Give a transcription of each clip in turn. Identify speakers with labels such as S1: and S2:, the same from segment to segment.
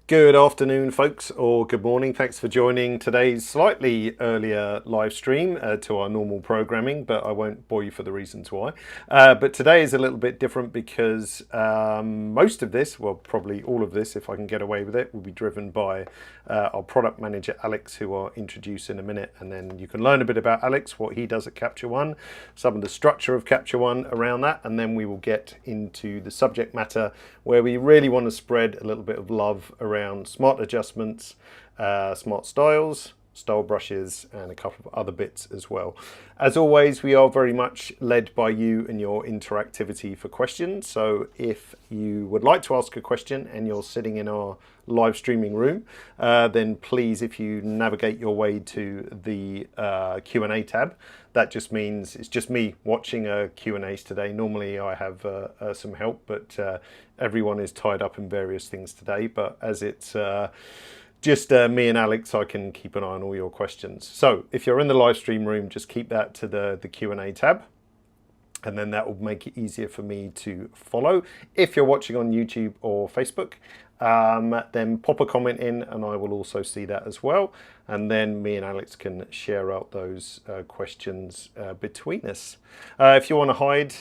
S1: Good afternoon, folks, or good morning. Thanks for joining today's slightly earlier live stream to our normal programming, but I won't bore you for the reasons why. But today is a little bit different because most of this, well, probably all of this, if I can get away with it, will be driven by our product manager, Alex, who I'll introduce in a minute. And then you can learn a bit about Alex, what he does at Capture One, some of the structure of Capture One around that, and then we will get into the subject matter where we really want to spread a little bit of love around smart adjustments, smart styles, style brushes, and a couple of other bits as well. As always, we are very much led by you and your interactivity for questions. So if you would like to ask a question and you're sitting in our live streaming room, then please, if you navigate your way to the Q&A tab, that just means it's just me watching Q&As today. Normally I have some help, but everyone is tied up in various things today. But as it's just me and Alex, I can keep an eye on all your questions. So if you're in the live stream room, just keep that to the Q&A tab. And then that will make it easier for me to follow. If you're watching on YouTube or Facebook, then pop a comment in and I will also see that as well. And then me and Alex can share out those questions between us. If you want to hide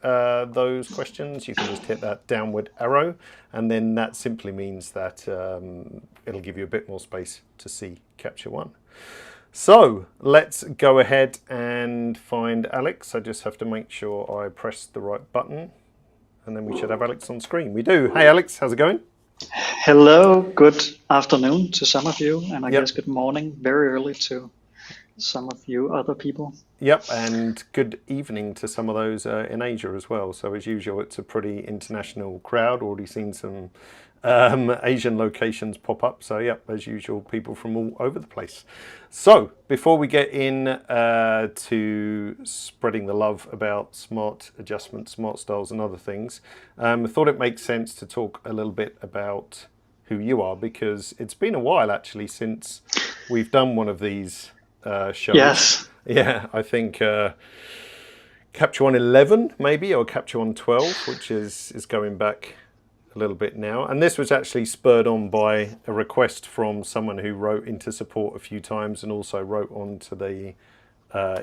S1: those questions, you can just hit that downward arrow, and then that simply means that it'll give you a bit more space to see Capture One. So let's go ahead and find Alex. I just have to make sure I press the right button, and then we should have Alex on screen. We do. Hey Alex, how's it going?
S2: Hello, good afternoon to some of you, and I
S1: Yep.
S2: guess good morning very early to some of you other people.
S1: Yep, and good evening to some of those in Asia as well. So as usual, it's a pretty international crowd. Already seen some Asian locations pop up. So yep, as usual, people from all over the place. So before we get in to spreading the love about smart adjustments, smart styles and other things, I thought it makes sense to talk a little bit about who you are, because it's been a while actually since we've done one of these shows.
S2: Yes.
S1: Yeah, I think Capture One 11 maybe, or Capture One 12, which is going back a little bit now. And this was actually spurred on by a request from someone who wrote into support a few times and also wrote onto the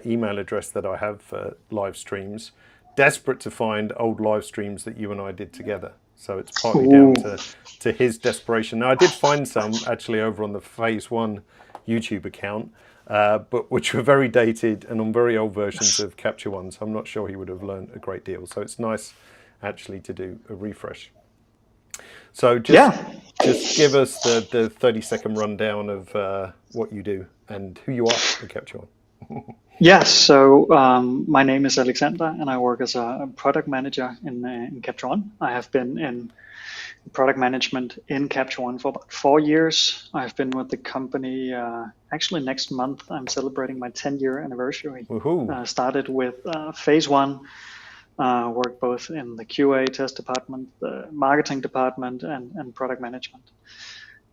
S1: email address that I have for live streams, desperate to find old live streams that you and I did together. So it's partly down to his desperation. Now, I did find some actually over on the Phase One YouTube account, but which were very dated and on very old versions of Capture One. So I'm not sure he would have learned a great deal. So it's nice actually to do a refresh. So just give us the 30-second rundown of what you do and who you are at Capture One.
S2: Yes, so my name is Alexander, and I work as a product manager in Capture One. I have been in product management in Capture One for about 4 years. I've been with the company, actually next month, I'm celebrating my 10-year anniversary. Started with Phase One, worked both in the QA test department, the marketing department, and product management.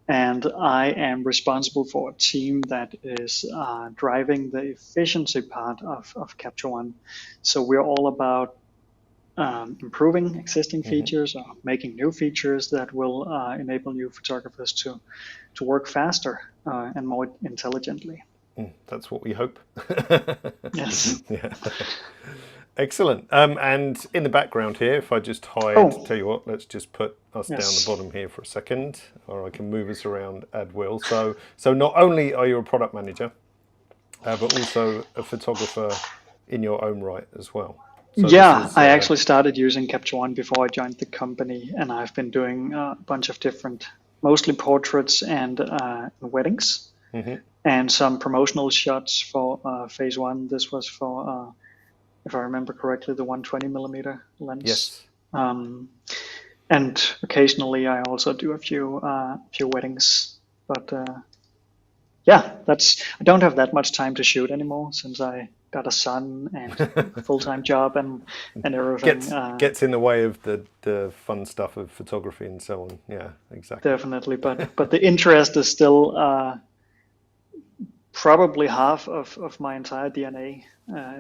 S2: And I am responsible for a team that is driving the efficiency part of Capture One. So we're all about improving existing features or making new features that will enable new photographers to work faster and more intelligently.
S1: That's what we hope.
S2: Yes.
S1: Yeah. Excellent. And in the background here, if I just hide, tell you what, let's just put us down the bottom here for a second, or I can move us around at will. So not only are you a product manager, but also a photographer in your own right as well. So
S2: yeah, I actually started using Capture One before I joined the company, and I've been doing a bunch of different, mostly portraits and weddings, and some promotional shots for Phase One. This was for, if I remember correctly, the 120mm lens.
S1: Yes.
S2: And occasionally I also do a few weddings, but yeah, I don't have that much time to shoot anymore since I got a son and a full-time job and everything.
S1: Gets in the way of the fun stuff of photography and so on. Yeah, exactly.
S2: Definitely, but the interest is still probably half of my entire DNA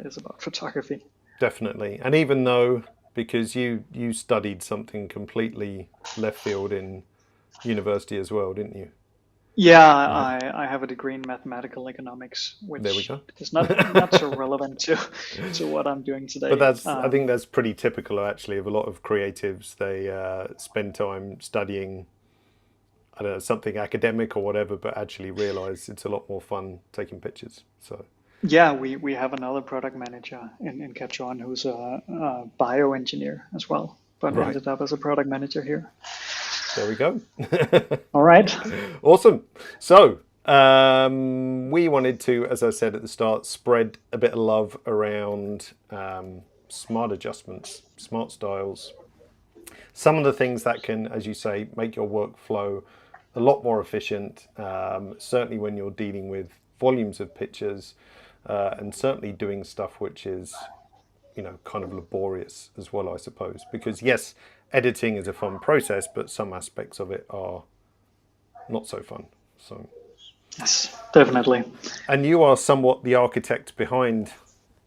S2: is about photography.
S1: Definitely, and even though, because you studied something completely left field in university as well, didn't you?
S2: Yeah,
S1: Yeah.
S2: I have a degree in mathematical economics,
S1: There we
S2: which
S1: go.
S2: is not so relevant to what I'm doing
S1: But
S2: today.
S1: I think that's pretty typical actually of a lot of creatives. They spend time studying, I don't know, something academic or whatever, but actually realize it's a lot more fun taking pictures. So
S2: Yeah, we have another product manager in Catron who's a bioengineer as well, but
S1: right,
S2: ended up as a product manager here.
S1: there we go.
S2: All right.
S1: Awesome. So we wanted to, as I said at the start, spread a bit of love around smart adjustments, smart styles, some of the things that can, as you say, make your workflow a lot more efficient. Certainly when you're dealing with volumes of pictures, and certainly doing stuff which is, kind of laborious as well, I suppose. Because yes, editing is a fun process, but some aspects of it are not so fun. So,
S2: Yes, definitely.
S1: and you are somewhat the architect behind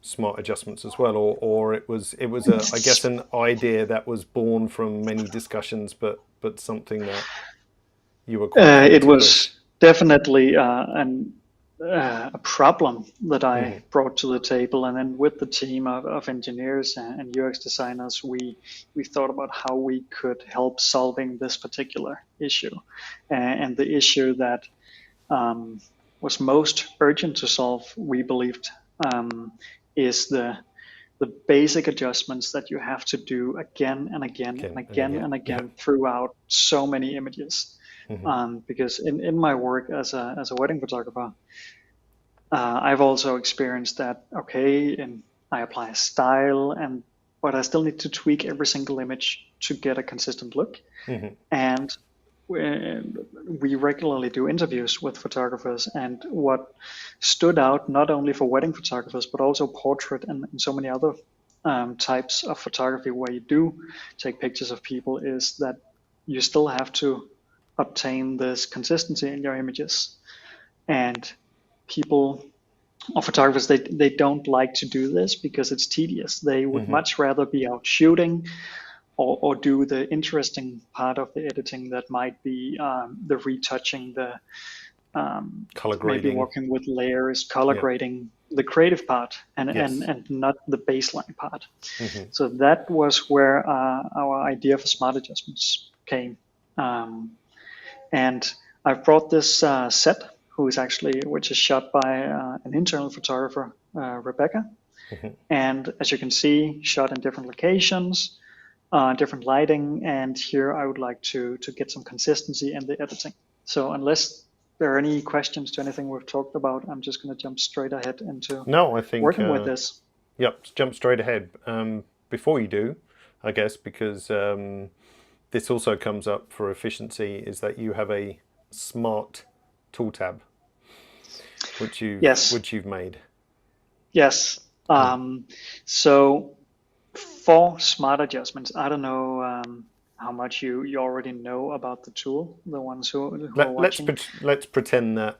S1: smart adjustments as well, or it was a, I guess, an idea that was born from many discussions, but something that you were quite keen
S2: It
S1: to push.
S2: was definitely a problem that I
S1: Hmm.
S2: brought to the table, and then with the team of engineers and UX designers, we thought about how we could help solving this particular issue, and the issue that um, was most urgent to solve, we believed, is the basic adjustments that you have to do again and again and
S1: Again and
S2: again
S1: again.
S2: and
S1: Yeah.
S2: again throughout so many images.
S1: Hmm.
S2: Because in my work as a wedding photographer, I've also experienced that. Okay, and I apply a style, and but I still need to tweak every single image to get a consistent look.
S1: Hmm.
S2: And we regularly do interviews with photographers, and what stood out not only for wedding photographers but also portrait and so many other types of photography where you do take pictures of people is that you still have to obtain this consistency in your images, and people or photographers they don't like to do this because it's tedious. They would
S1: Hmm.
S2: much rather be out shooting or do the interesting part of the editing that might be the retouching, the
S1: Color
S2: maybe
S1: grading.
S2: working with layers, color
S1: Yeah.
S2: grading, the creative part,
S1: Yes.
S2: and not the baseline part.
S1: Hmm.
S2: So that was where our idea for smart adjustments came. Um, and I've brought this set, which is shot by an internal photographer, Rebecca.
S1: Hmm.
S2: And as you can see, shot in different locations, different lighting, and here I would like to get some consistency in the editing. So unless there are any questions to anything we've talked about, I'm just going to jump straight ahead into
S1: No, I think,
S2: working with this.
S1: yep, jump straight ahead. Before you do, I guess, because this also comes up for efficiency, is that you have a smart tool tab, which you've
S2: Yes,
S1: which you've made.
S2: yes.
S1: And
S2: So for smart adjustments, I don't know how much you already know about the tool, the ones who are watching.
S1: let's pretend that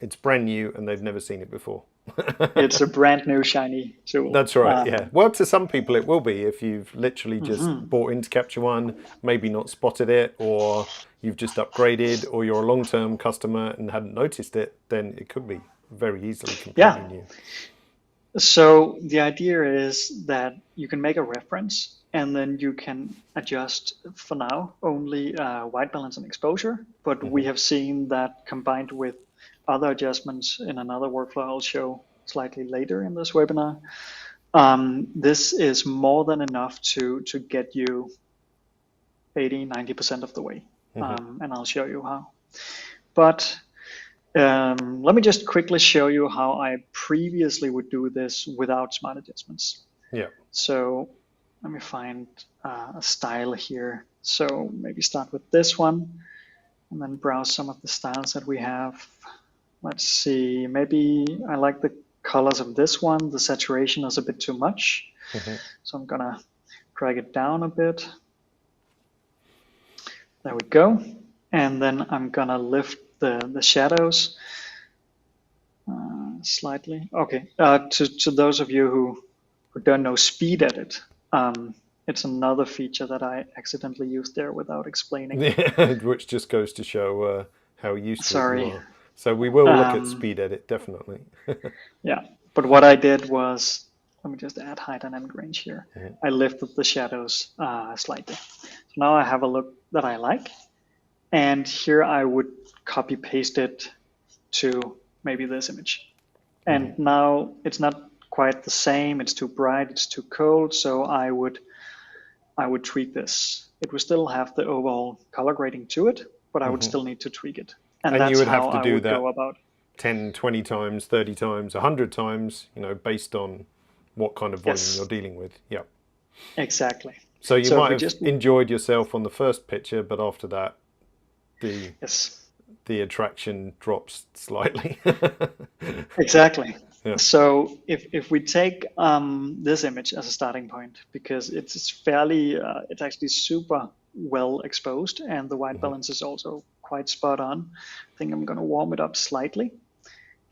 S1: it's brand new and they've never seen it before.
S2: It's a brand new shiny tool.
S1: That's right, yeah. Well, to some people it will be if you've literally just
S2: Mhm.
S1: bought into Capture One, maybe not spotted it, or you've just upgraded, or you're a long-term customer and hadn't noticed it, then it could be very easily completely
S2: Yeah.
S1: new.
S2: So the idea is that you can make a reference and then you can adjust for now only white balance and exposure. But we
S1: Hmm.
S2: have seen that combined with other adjustments in another workflow I'll show slightly later in this webinar. This is more than enough to get you 80-90% of the way.
S1: Hmm.
S2: And I'll show you how. But let me just quickly show you how I previously would do this without smart adjustments.
S1: Yeah.
S2: So let me find a style here. So maybe start with this one and then browse some of the styles that we have. Let's see, maybe I like the colors of this one. The saturation is a bit too much.
S1: Hmm.
S2: So I'm gonna drag it down a bit. There we go. And then I'm gonna lift the shadows slightly. Okay, to those of you who don't know speed edit, it's another feature that I accidentally used there without explaining.
S1: Which just goes to show how used to it you
S2: Sorry.
S1: are. So we will look at
S2: Um,
S1: speed edit, definitely.
S2: yeah, but what I did was, let me just add high dynamic range here.
S1: Mhm.
S2: I lifted the shadows slightly. So now I have a look that I like. And here I would copy paste it to maybe this image. And now it's not quite the same. It's too bright, it's too cold. So I would tweak this. It would still have the overall color grading to it, but I would still need to tweak it. And
S1: And you
S2: that's
S1: would
S2: how
S1: have to
S2: I
S1: do
S2: would go
S1: that
S2: about.
S1: 10, 20 times, 30 times, 100 times, based on what kind of volume you're
S2: Yes,
S1: dealing with. Yeah.
S2: exactly.
S1: So you
S2: So if
S1: might
S2: we
S1: have
S2: just,
S1: enjoyed yourself on the first picture, but after that, the
S2: yes,
S1: the attraction drops slightly.
S2: exactly.
S1: Yeah.
S2: So if we take this image as a starting point, because it's fairly, it's actually super well exposed, and the white balance is also quite spot on. I think I'm going to warm it up slightly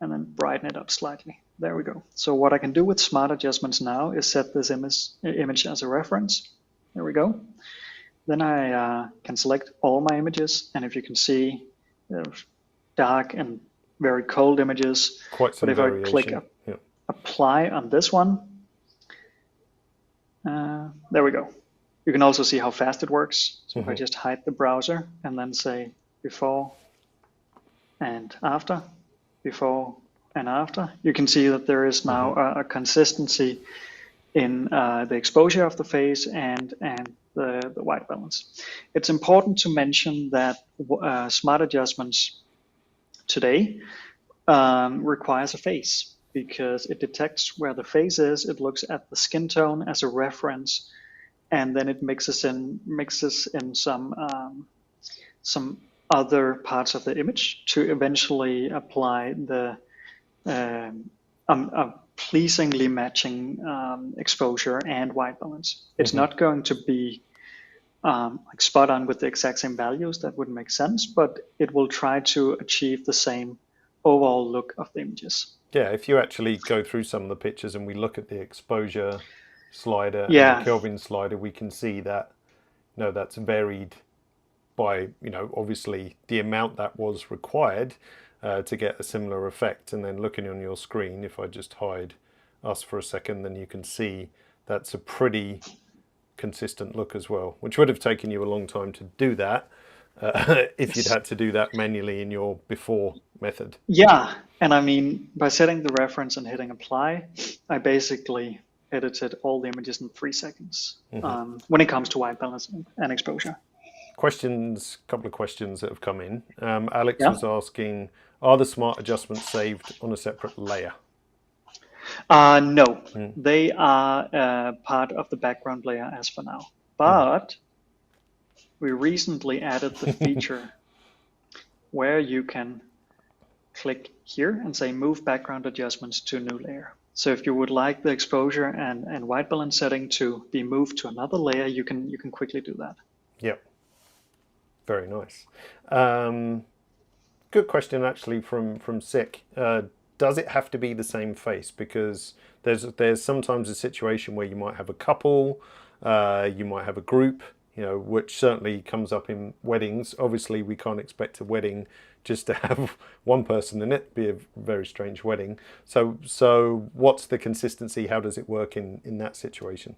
S2: and then brighten it up slightly. There we go. So what I can do with smart adjustments now is set this image as a reference. There we go. Then I can select all my images, and if you can see, dark and very cold images.
S1: Quite
S2: But
S1: some
S2: if I click
S1: variation. Yeah.
S2: apply on this one, there we go. You can also see how fast it works. So if I just hide the browser and then say before and after, before and after, you can see that there is now a consistency in the exposure of the face and the white balance. It's important to mention that smart adjustments today requires a face, because it detects where the face is, it looks at the skin tone as a reference, and then it mixes in some other parts of the image to eventually apply the a pleasingly matching exposure and white balance. It's not going to be like spot on with the exact same values. That wouldn't make sense, but it will try to achieve the same overall look of the images.
S1: Yeah, if you actually go through some of the pictures and we look at the exposure slider and the
S2: Yeah,
S1: Kelvin slider, we can see that that's varied by obviously the amount that was required to get a similar effect. And then looking on your screen, if I just hide us for a second, then you can see that's a pretty consistent look as well, which would have taken you a long time to do that if you'd had to do that manually in your before method.
S2: yeah. And I mean, by setting the reference and hitting apply, I basically edited all the images in 3 seconds when it comes to white balance and exposure.
S1: Couple of questions that have come in. Alex
S2: Yeah.
S1: was asking, are the smart adjustments saved on a separate layer?
S2: No, they are part of the background layer as for now. But we recently added the feature where you can click here and say move background adjustments to a new layer. So if you would like the exposure and white balance setting to be moved to another layer, you can quickly do that.
S1: Yep. Very nice. Good question actually from Sick. Does it have to be the same face? Because there's sometimes a situation where you might have a couple, you might have a group, which certainly comes up in weddings. Obviously, we can't expect a wedding just to have one person in it. It'd be a very strange wedding. So what's the consistency? How does it work in that situation?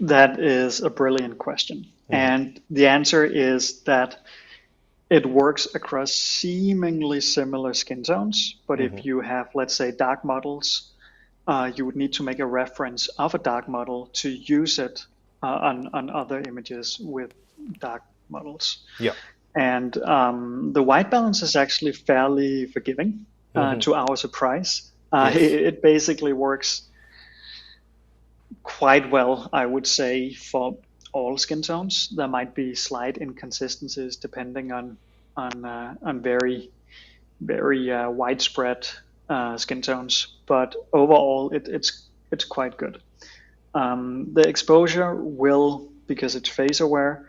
S2: That is a brilliant question. And the answer is that it works across seemingly similar skin tones. But if you have, let's say, dark models, you would need to make a reference of a dark model to use it on other images with dark models.
S1: Yeah.
S2: And the white balance is actually fairly forgiving, to our surprise.
S1: Yes.
S2: It basically works quite well, I would say, for all skin tones. There might be slight inconsistencies depending on very widespread skin tones, but overall it's quite good. The exposure will, because it's phase aware,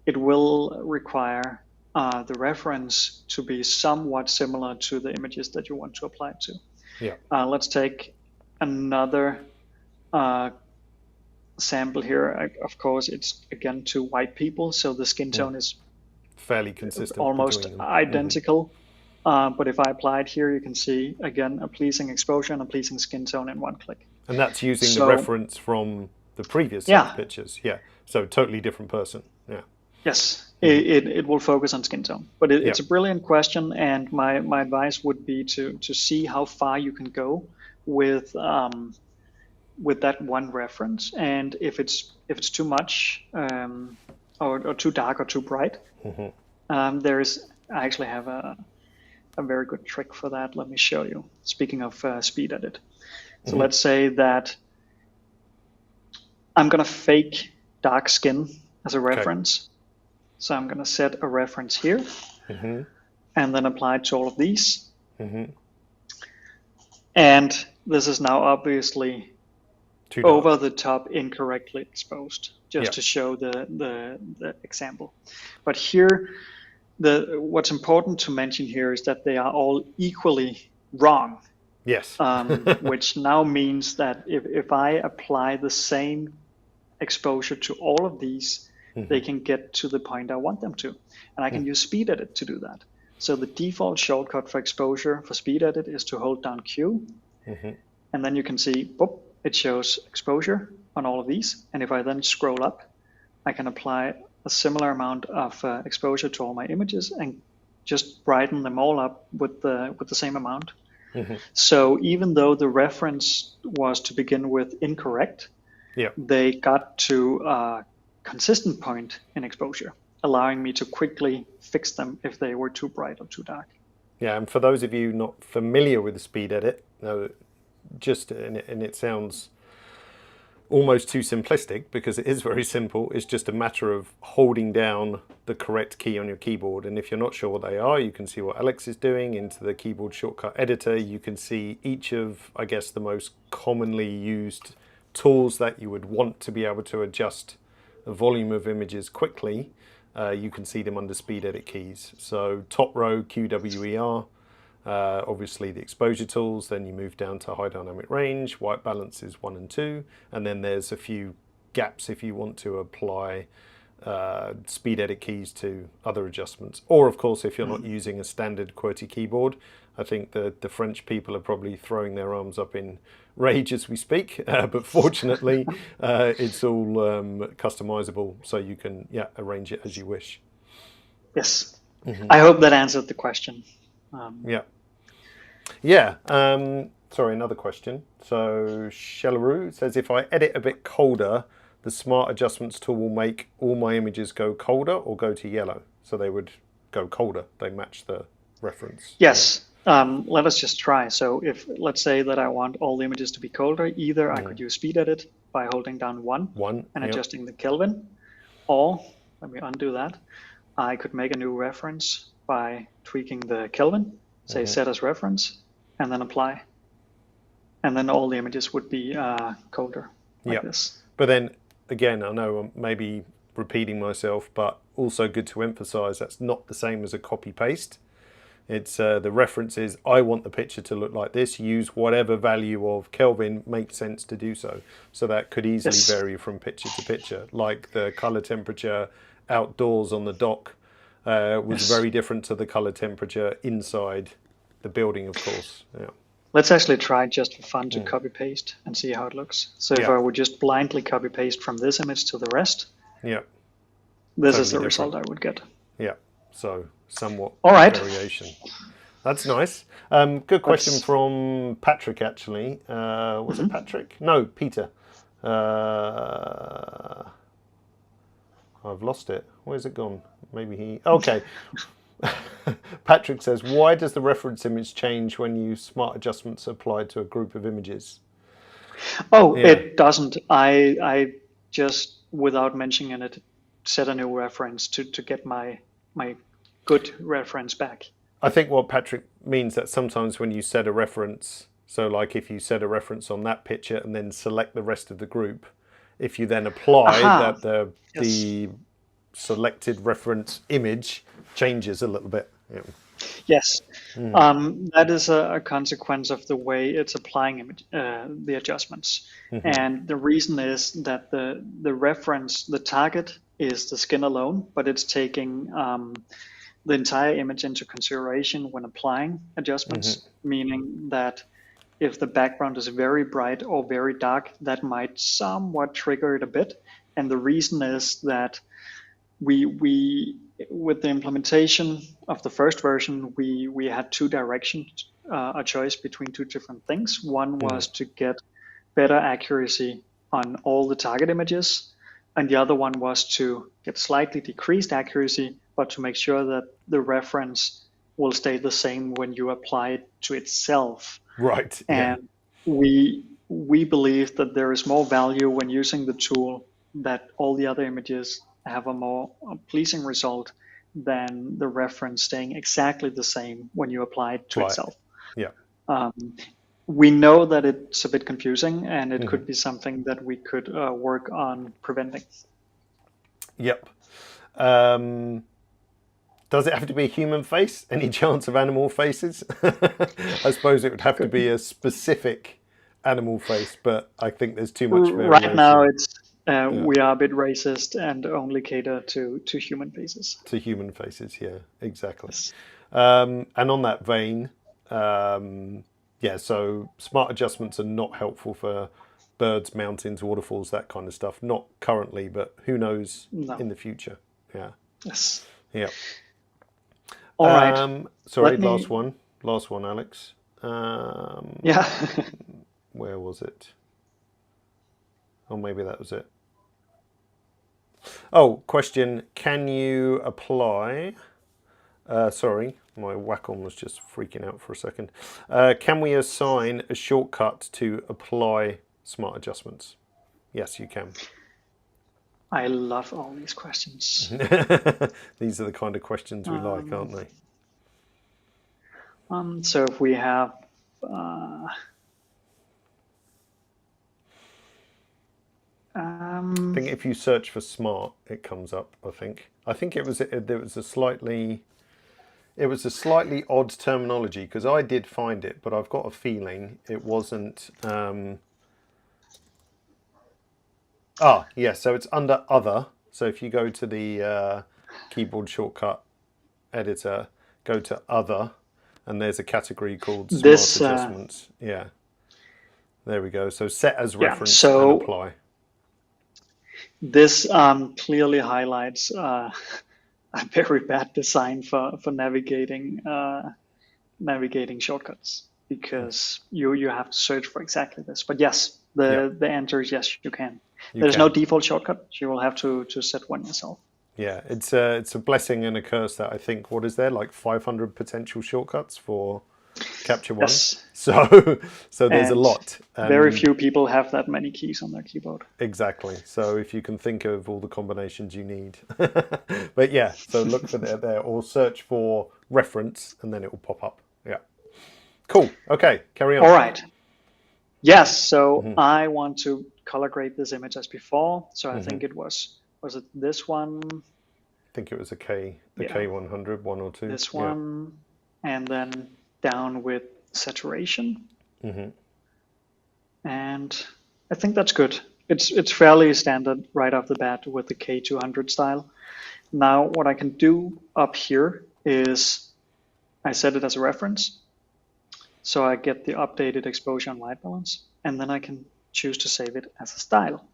S2: it will require the reference to be somewhat similar to the images that you want to apply to.
S1: Yeah.
S2: Let's take another sample here, of course, it's again 2 white people, so the skin tone is
S1: Fairly consistent
S2: almost
S1: between them.
S2: identical. But if I apply it here, you can see again a pleasing exposure and a pleasing skin tone in one click.
S1: And that's using the
S2: So
S1: reference from the previous set
S2: yeah,
S1: of pictures. Yeah. So totally different person. Yeah.
S2: yes, it will focus on skin tone. But
S1: Yeah.
S2: it's a brilliant question, and my advice would be to see how far you can go with that one reference, and if it's too much or too dark or too bright, I actually have a very good trick for that. Let me show you. Speaking of speed edit, so let's say that I'm gonna fake dark skin as a reference. So I'm gonna set a reference here, and then apply it to all of these. And this is now obviously over the top incorrectly exposed, just to show the example. But here, what's important to mention here is that they are all equally wrong.
S1: Yes.
S2: Which now means that if I apply the same exposure to all of these, they can get to the point I want them to. And I can use speed edit to do that. So the default shortcut for exposure for speed edit is to hold down Q. And then you can see, boop, it shows exposure on all of these. And if I then scroll up, I can apply a similar amount of exposure to all my images and just brighten them all up with the same amount. So even though the reference was to begin with incorrect, they got to a consistent point in exposure, allowing me to quickly fix them if they were too bright or too dark.
S1: Yeah, and for those of you not familiar with the speed edit, and it sounds almost too simplistic because it is very simple. It's just a matter of holding down the correct key on your keyboard. And if you're not sure what they are, you can see what Alex is doing into the keyboard shortcut editor. You can see each of, I guess, the most commonly used tools that you would want to be able to adjust a volume of images quickly. You can see them under speed edit keys. So top row, QWER, obviously the exposure tools, then you move down to high dynamic range, white balance is 1 and 2, and then there's a few gaps if you want to apply speed edit keys to other adjustments. Or of course, if you're not using a standard QWERTY keyboard, I think the French people are probably throwing their arms up in rage as we speak, but fortunately it's all customizable, so you can arrange it as you wish.
S2: Yes. I hope that answered the question.
S1: Sorry, another question. So Shellaroo says, if I edit a bit colder, the Smart Adjustments tool will make all my images go colder or go to yellow. So they would go colder. They match the reference.
S2: Yes. Let us just try. So if, let's say that I want all the images to be colder, either I could use speed edit by holding down 1 and adjusting the Kelvin, or, let me undo that, I could make a new reference by tweaking the Kelvin, say set as reference, and then apply. And then all the images would be colder, like this.
S1: But then, again, I know I'm maybe repeating myself, but also good to emphasize that's not the same as a copy-paste. It's the reference is, I want the picture to look like this, use whatever value of Kelvin makes sense to do so. So that could easily vary from picture to picture, like the color temperature outdoors on the dock was very different to the color temperature inside the building, of course.
S2: Let's actually try just for fun to copy paste and see how it looks. So if I would just blindly copy paste from this image to the rest, this is the result I would get.
S1: So somewhat
S2: all right.
S1: Variation. That's nice. Good question from Patrick, actually. Was it Patrick? No, Peter. I've lost it. Where's it gone? Maybe he... Okay. Patrick says, why does the reference image change when you Smart Adjustments applied to a group of images?
S2: It doesn't. I just, without mentioning it, set a new reference to get my good reference back.
S1: I think what Patrick means that sometimes when you set a reference, so like if you set a reference on that picture and then select the rest of the group, if you then apply that the selected reference image changes a little bit.
S2: Yes,
S1: Mm.
S2: that is a consequence of the way it's applying the adjustments.
S1: Hmm.
S2: And the reason is that the reference, the target is the skin alone, but it's taking the entire image into consideration when applying
S1: Hmm.
S2: adjustments, meaning that if the background is very bright or very dark, that might somewhat trigger it a bit. And the reason is that we with the implementation of the first version, we had two directions, a choice between two different things. One
S1: Mm.
S2: was to get better accuracy on all the target images, and the other one was to get slightly decreased accuracy, but to make sure that the reference will stay the same when you apply it to itself.
S1: Right. Yeah.
S2: And we believe that there is more value when using the tool that all the other images have a more pleasing result than the reference staying exactly the same when you apply it to
S1: Apply it.
S2: itself.
S1: Yeah.
S2: Um, we know that it's a bit confusing and it
S1: Hmm.
S2: could be something that we could work on preventing.
S1: Yep. Um, does it have to be a human face? Any chance of animal faces? I suppose it would have to
S2: Good.
S1: be a specific animal face, but I think there's too much
S2: Right now,
S1: variation.
S2: it's
S1: Yeah.
S2: we are a bit racist and only cater to human faces.
S1: To human faces, yeah, exactly.
S2: Yes.
S1: And on that vein, yeah, so smart adjustments are not helpful for birds, mountains, waterfalls, that kind of stuff. Not currently, but who knows
S2: No.
S1: in the future. Yeah,
S2: Yes.
S1: yeah.
S2: All right.
S1: Sorry,
S2: Let me.
S1: last one, Alex. Um,
S2: Yeah.
S1: where was it? Oh, maybe that was it. Oh, question: can you apply? Sorry, my Wacom was just freaking out for a second. Can we assign a shortcut to apply smart adjustments? Yes, you can.
S2: I love all these questions.
S1: These are the kind of questions we like,
S2: Um,
S1: aren't they?
S2: so if we have, uh,
S1: I think if you search for smart, it comes up. I think it was a slightly odd terminology because I did find it, but I've got a feeling it wasn't. Yes. So it's under other. So if you go to the keyboard shortcut editor, go to other, and there's a category called smart
S2: this,
S1: adjustments. Yeah, there we go. So set as
S2: yeah.
S1: reference and
S2: So
S1: apply.
S2: this clearly highlights a very bad design for navigating shortcuts because you have to search for exactly this. But yes,
S1: Yeah,
S2: the answer is yes, you can.
S1: you
S2: There's no
S1: can.
S2: default shortcut. You will have to set one yourself.
S1: Yeah, it's a blessing and a curse that I think, what is there, like 500 potential shortcuts for Capture One.
S2: Yes,
S1: So so there's a
S2: and
S1: lot,
S2: very
S1: and
S2: few people have that many keys on their keyboard.
S1: exactly. So if you can think of all the combinations you need, but yeah, so look for there or search for reference, and then it will pop up. Yeah, cool. Okay, carry
S2: All
S1: on.
S2: right. Yes, so
S1: Hmm.
S2: I want to color grade this image as before. So I
S1: Hmm.
S2: think it was it this one?
S1: I think it was a
S2: Yeah,
S1: K 100, one or two.
S2: this
S1: Yeah.
S2: one, and then down with saturation.
S1: Hmm.
S2: And I think that's good. It's fairly standard right off the bat with the K200 style. Now what I can do up here is I set it as a reference. So I get the updated exposure and white balance, and then I can choose to save it as a style.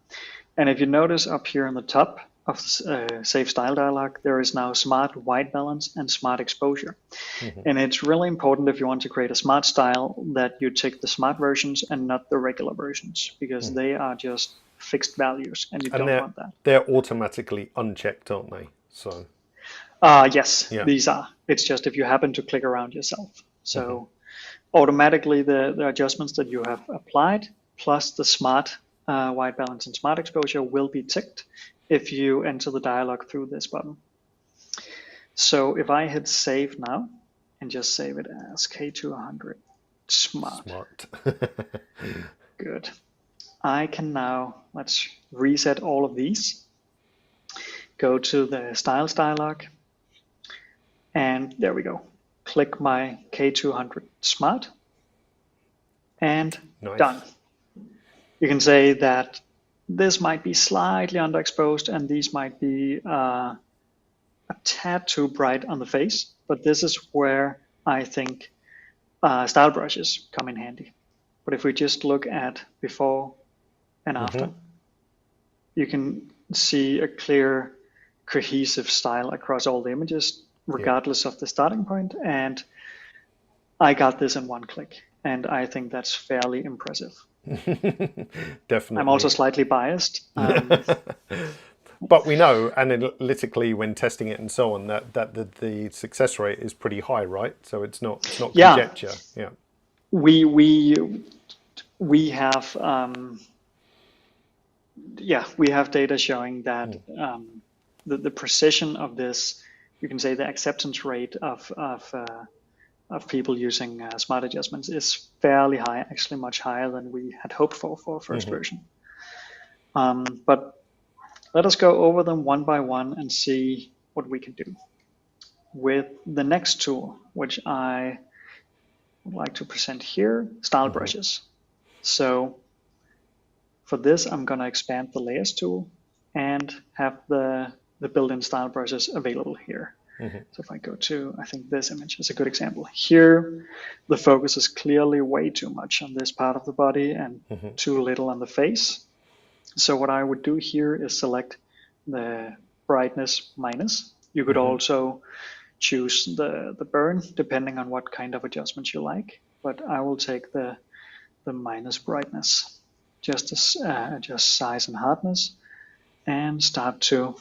S2: And if you notice up here in the top of the Save Style dialog, there is now Smart White Balance and Smart Exposure.
S1: Hmm.
S2: And it's really important if you want to create a smart style that you take the smart versions and not the regular versions because they are just fixed values and you
S1: And
S2: don't want that.
S1: they're automatically unchecked, aren't they? So
S2: Yes,
S1: yeah.
S2: these are. It's just if you happen to click around yourself.
S1: Hmm.
S2: So automatically the adjustments that you have applied plus the smart white balance and smart exposure will be ticked if you enter the dialog through this button. So if I hit save now and just save it as K200 smart,
S1: Smart.
S2: good. I can now, let's reset all of these, go to the styles dialog, and there we go. click my K200 Smart, and
S1: Nice.
S2: done. You can say that this might be slightly underexposed and these might be a tad too bright on the face, but this is where I think style brushes come in handy. But if we just look at before and after, you can see a clear cohesive style across all the images, regardless of the starting point. And I got this in one click, and I think that's fairly impressive.
S1: Definitely.
S2: I'm also slightly biased.
S1: But we know analytically when testing it and so on that the success rate is pretty high, right? So it's not conjecture. Yeah.
S2: We have we have data showing that the precision of this, you can say the acceptance rate of people using smart adjustments is fairly high, actually much higher than we had hoped for first version. But let us go over them one by one and see what we can do. With the next tool, which I would like to present here, style brushes. So for this, I'm going to expand the layers tool and have the built-in style brushes available here. So if I go to, I think this image is a good example. Here, the focus is clearly way too much on this part of the body and too little on the face. So what I would do here is select the brightness minus. You could also choose the burn, depending on what kind of adjustments you like. But I will take the minus brightness, just to adjust size and hardness, and start to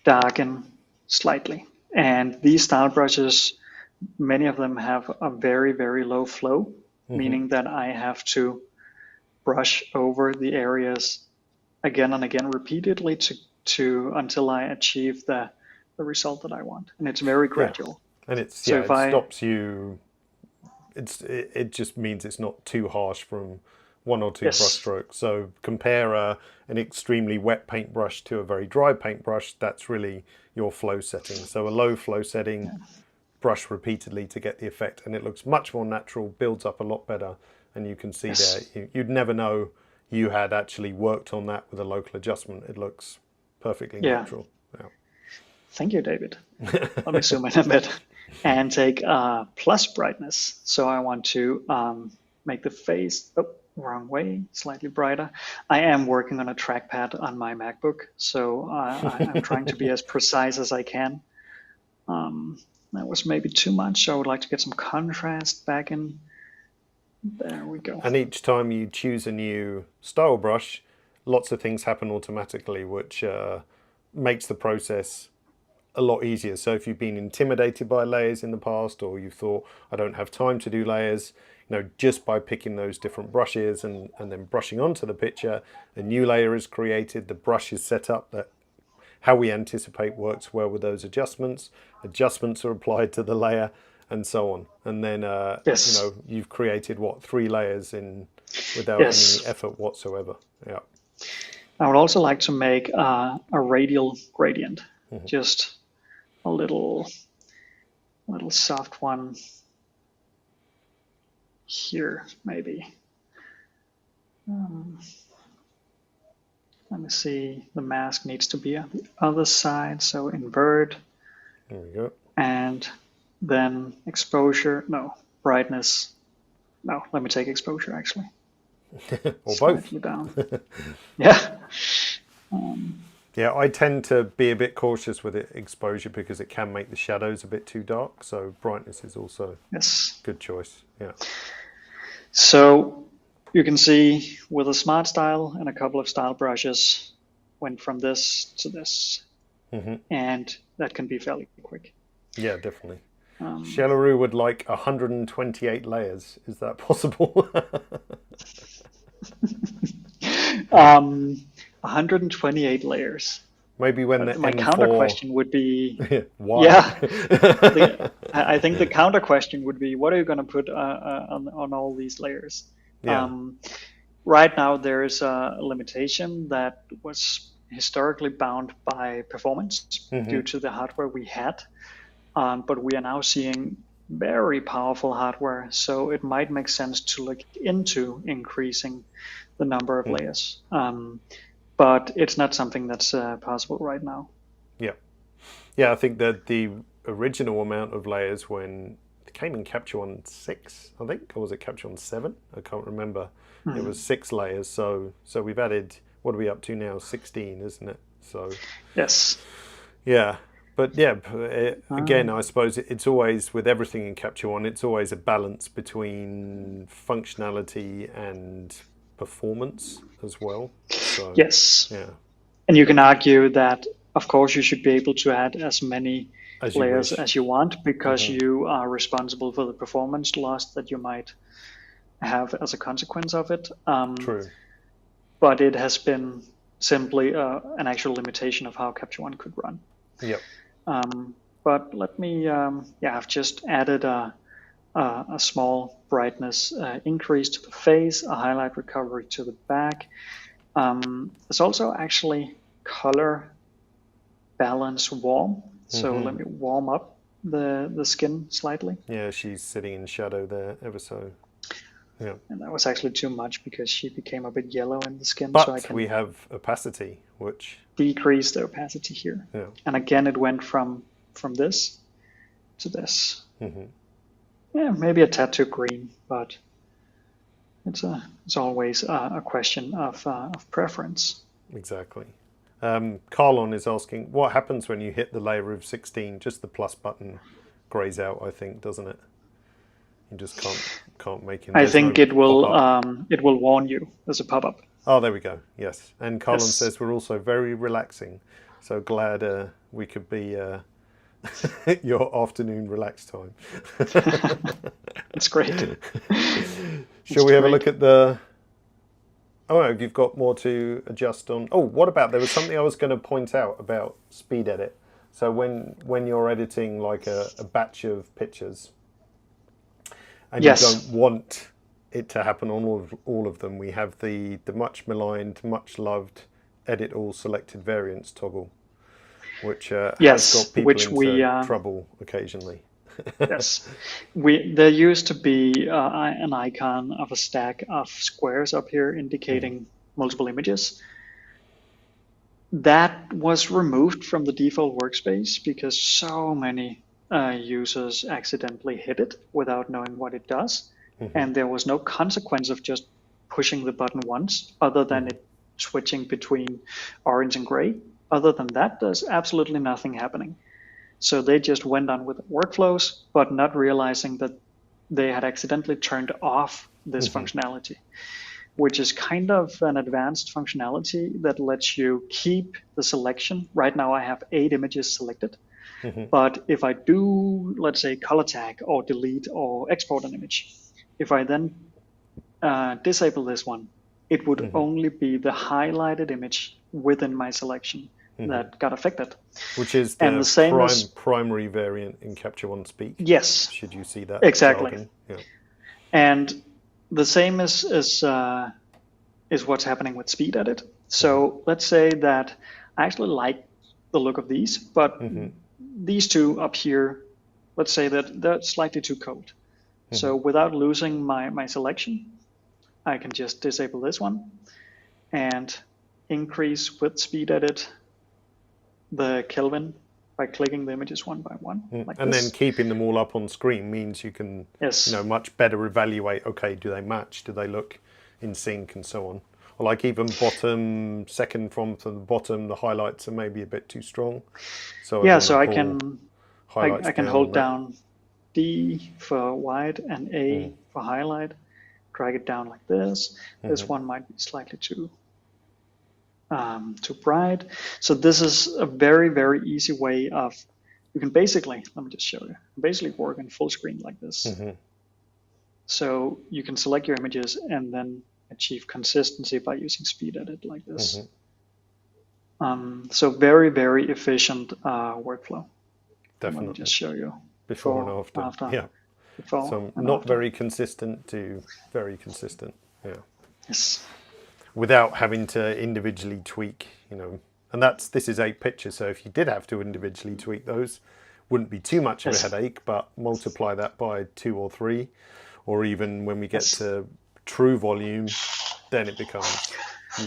S2: darken slightly. And these style brushes, many of them have a very, very low flow, meaning that I have to brush over the areas again and again repeatedly to until I achieve the result that I want. And it's very gradual.
S1: And it stops you. It just means it's not too harsh from one or two brush strokes. So compare an extremely wet paintbrush to a very dry paintbrush. That's really your flow setting. So a low flow setting, brush repeatedly to get the effect, and it looks much more natural, builds up a lot better. And you can see there, you'd never know you had actually worked on that with a local adjustment. It looks perfectly natural. Yeah.
S2: Thank you, David. Let me zoom in a bit and take plus brightness. So I want to make the face, wrong way, slightly brighter. I am working on a trackpad on my MacBook, so I'm trying to be as precise as I can. That was maybe too much. I would like to get some contrast back in. There we go.
S1: And each time you choose a new style brush, lots of things happen automatically, which makes the process a lot easier. So if you've been intimidated by layers in the past, or you thought, I don't have time to do layers, just by picking those different brushes and then brushing onto the picture, a new layer is created, the brush is set up that how we anticipate works well with those adjustments. Adjustments are applied to the layer, and so on. And then, you've created, 3 layers without any effort whatsoever. Yeah.
S2: I would also like to make a radial gradient, just a little soft one here, maybe. Let me see, the mask needs to be on the other side, so invert.
S1: There we go.
S2: And then exposure, brightness. No, let me take exposure actually.
S1: Or both.
S2: Down. Yeah.
S1: Yeah, I tend to be a bit cautious with exposure because it can make the shadows a bit too dark. So brightness is also a good choice. Yeah.
S2: So you can see with a smart style and a couple of style brushes, went from this to this. And that can be fairly quick.
S1: Yeah, definitely. Shellaroo would like 128 layers. Is that possible?
S2: 128 layers.
S1: Maybe when
S2: my counter question would be
S1: why?
S2: Yeah, I think the counter question would be, what are you going to put on all these layers?
S1: Yeah.
S2: Right now there is a limitation that was historically bound by performance due to the hardware we had. but we are now seeing very powerful hardware, so it might make sense to look into increasing the number of layers. But it's not something that's possible right now.
S1: Yeah. Yeah, I think that the original amount of layers when it came in Capture One 6, I think, or was it Capture One 7? I can't remember. It was 6 layers, so we've added, what are we up to now? 16, isn't it? So
S2: Yes.
S1: yeah, but yeah, again, I suppose it's always, with everything in Capture One, it's always a balance between functionality and performance as well. So
S2: Yes.
S1: yeah,
S2: And you can argue that, of course, you should be able to add as many
S1: as you
S2: layers
S1: wish.
S2: as you want, because you are responsible for the performance loss that you might have as a consequence of it.
S1: True.
S2: But it has been simply an actual limitation of how Capture One could run.
S1: Yep.
S2: But let me, I've just added a small brightness increase to the face, a highlight recovery to the back. There's also actually color balance warm. So let me warm up the skin slightly.
S1: Yeah, she's sitting in shadow there ever so. Yeah.
S2: And that was actually too much because she became a bit yellow in the skin.
S1: But
S2: so I can
S1: we have opacity, which
S2: decrease the opacity here.
S1: Yeah.
S2: And again, it went from this to this. Yeah, maybe a tad too green, but it's always a question of preference.
S1: Exactly. Carlon is asking, what happens when you hit the layer of 16? Just the plus button grays out, I think, doesn't it? You just can't make it.
S2: I think it will warn you. There's a pop-up.
S1: Oh, there we go. Yes. And Carlon
S2: Yes.
S1: says we're also very relaxing. So glad we could be your afternoon relax time.
S2: That's great.
S1: Shall we have a look at the... Oh, no, you've got more to adjust on. Oh, what about, there was something I was going to point out about speed edit. So when you're editing like a batch of pictures and you don't want it to happen on all of them, we have the much maligned, much loved edit all selected variants toggle, which has got people into trouble occasionally.
S2: Yes, there used to be an icon of a stack of squares up here indicating multiple images. That was removed from the default workspace because so many users accidentally hit it without knowing what it does. And there was no consequence of just pushing the button once, other than it switching between orange and gray. Other than that, there's absolutely nothing happening. So they just went on with workflows, but not realizing that they had accidentally turned off this functionality, which is kind of an advanced functionality that lets you keep the selection. Right now I have 8 images selected, but if I do, let's say, color tag or delete or export an image, if I then disable this one, it would only be the highlighted image within my selection that got affected.
S1: Which is the primary variant in Capture One Speak.
S2: Yes.
S1: Should you see that?
S2: Exactly.
S1: Yeah.
S2: And the same is what's happening with speed edit. So let's say that I actually like the look of these, but these two up here, let's say that they're slightly too cold. So without losing my selection, I can just disable this one and increase with speed edit the Kelvin by clicking the images one by one. Like
S1: and
S2: this.
S1: then keeping them all up on screen means you can much better evaluate, okay, do they match? Do they look in sync and so on? Or like even bottom, second from the bottom, the highlights are maybe a bit too strong. So
S2: I can hold down D for wide and A for highlight, drag it down like this. This one might be slightly too bright. So this is a very, very easy way of, you can basically, let me just show you, basically work in full screen like this. So you can select your images and then achieve consistency by using speed edit like this. So very, very efficient workflow.
S1: Definitely.
S2: Let me just show you.
S1: Before and after. Yeah. So not very consistent to very consistent. Yeah.
S2: Yes.
S1: Without having to individually tweak, and this is 8 pictures. So if you did have to individually tweak those, wouldn't be too much of a
S2: Yes.
S1: headache, but multiply that by 2 or 3, or even when we get
S2: Yes.
S1: to true volume, then it becomes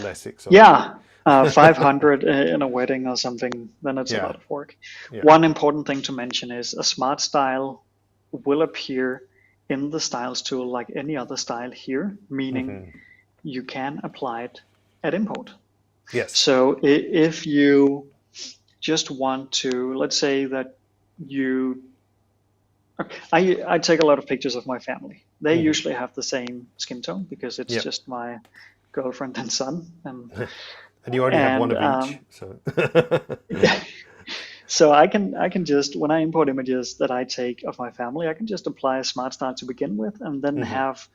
S1: less exciting.
S2: Yeah. 500 in a wedding or something, then it's a
S1: Yeah,
S2: lot of work.
S1: yeah.
S2: One important thing to mention is a smart style will appear in the styles tool like any other style here, meaning you can apply it at import.
S1: Yes.
S2: So if you just want to, let's say that you, I take a lot of pictures of my family. They usually have the same skin tone because it's
S1: Yep.
S2: just my girlfriend and son,
S1: And you only have one
S2: and
S1: of each, so
S2: yeah. So I can just, when I import images that I take of my family, I can just apply a smart style to begin with, and then have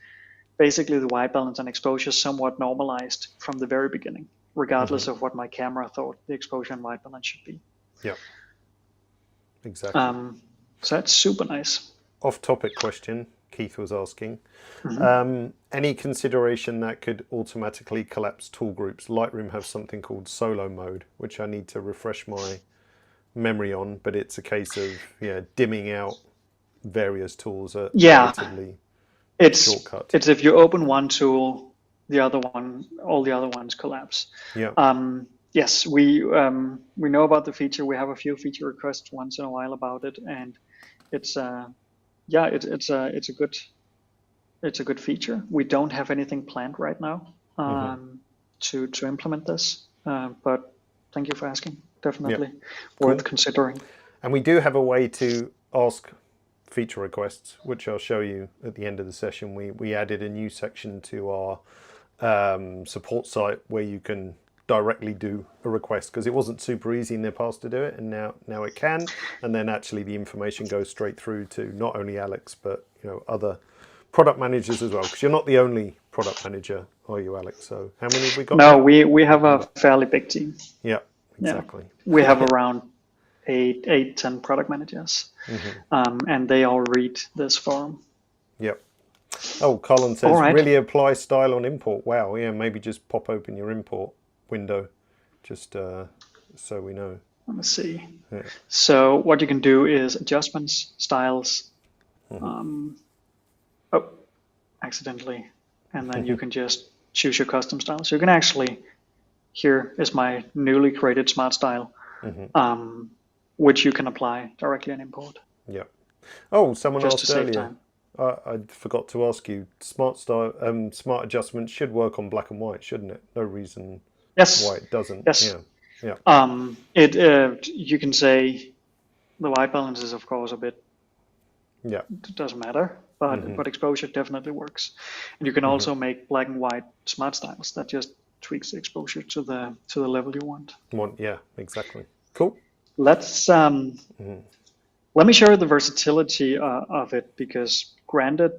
S2: basically the white balance and exposure somewhat normalized from the very beginning, regardless of what my camera thought the exposure and white balance should be.
S1: yeah, exactly.
S2: So that's super nice.
S1: Off-topic question Keith was asking. Any consideration that could automatically collapse tool groups? Lightroom has something called solo mode, which I need to refresh my memory on, but it's a case of dimming out various tools at
S2: Yeah,
S1: relatively
S2: it's
S1: shortcut.
S2: it's if you open one tool, the other one, all the other ones collapse.
S1: Yeah.
S2: Yes, we know about the feature. We have a few feature requests once in a while about it, and it's it's a good feature. We don't have anything planned right now to implement this, but thank you for asking. Definitely worth considering.
S1: And we do have a way to ask feature requests, which I'll show you at the end of the session. We added a new section to our support site where you can directly do a request, because it wasn't super easy in the past to do it, and now it can. And then actually the information goes straight through to not only Alex but other product managers as well, because you're not the only product manager, are you, Alex? So how many have we got?
S2: No, we have a fairly big team.
S1: Yeah, exactly.
S2: Yeah. We have around 10 product managers, and they all read this forum.
S1: Yep. Oh, Colin says,
S2: right.
S1: Really apply style on import. Wow, yeah, maybe just pop open your import window, just so we know.
S2: Let me see.
S1: Yeah.
S2: So what you can do is adjustments, styles, accidentally, and then you can just choose your custom style. So you can actually, here is my newly created smart style, which you can apply directly in import.
S1: Yeah. Oh, someone
S2: just
S1: asked
S2: to save
S1: earlier.
S2: time.
S1: I forgot to ask you. Smart style, smart adjustments should work on black and white, shouldn't it? No reason why it doesn't.
S2: Yes.
S1: Yeah.
S2: You can say the white balance is of course a bit.
S1: Yeah.
S2: It doesn't matter, but exposure definitely works. And you can also make black and white smart styles that just tweaks the exposure to the level you want.
S1: Yeah, exactly. Cool.
S2: Let's let me show you the versatility of it, because granted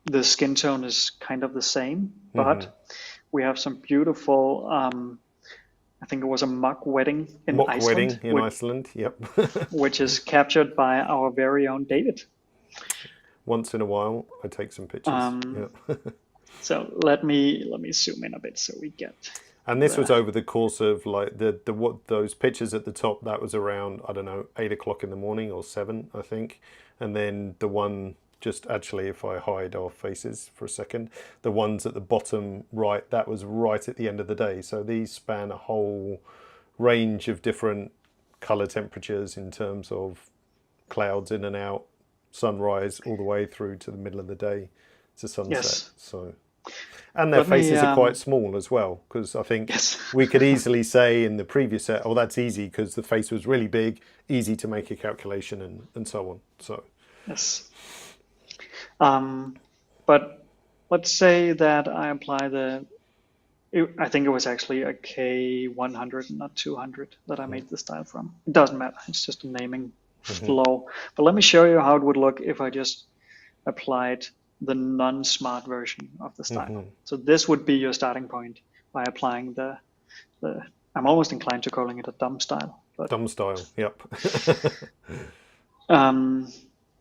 S2: the skin tone is kind of the same, but we have some beautiful I think it was a mock wedding in
S1: Iceland. Yep.
S2: which is captured by our very own David.
S1: Once in a while I take some pictures. Yeah.
S2: So let me zoom in a bit so we get.
S1: And this was over the course of like those pictures at the top. That was around, I don't know, 8 o'clock in the morning or 7, I think. And then the one just actually, if I hide our faces for a second, the ones at the bottom right, that was right at the end of the day. So these span a whole range of different color temperatures in terms of clouds in and out, sunrise all the way through to the middle of the day to sunset.
S2: Yes.
S1: So. And their faces are quite small as well, because I think we could easily say in the previous set, oh, that's easy because the face was really big, easy to make a calculation and so on. So
S2: yes. But let's say that I apply I think it was actually a K100, not 200, that I made the style from. It doesn't matter. It's just a naming flaw. But let me show you how it would look if I just applied the non-smart version of the style. So this would be your starting point by applying the I'm almost inclined to calling it a dumb style. But,
S1: dumb style, yep.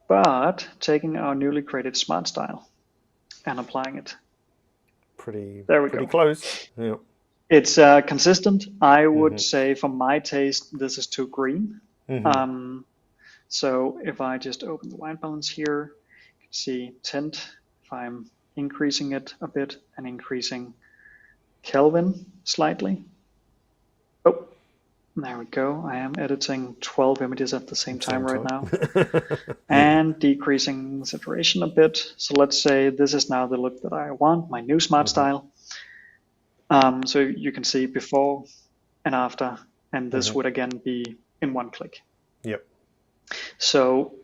S2: But taking our newly created smart style and applying it.
S1: Pretty close. Yeah.
S2: It's consistent. I would say for my taste, this is too green. So if I just open the white balance here, you can see tint, if I'm increasing it a bit and increasing Kelvin slightly. Oh, there we go. I am editing 12 images at the same time right now. And decreasing saturation a bit. So let's say this is now the look that I want, my new smart style. So you can see before and after, and this would again be in one click.
S1: Yep.
S2: So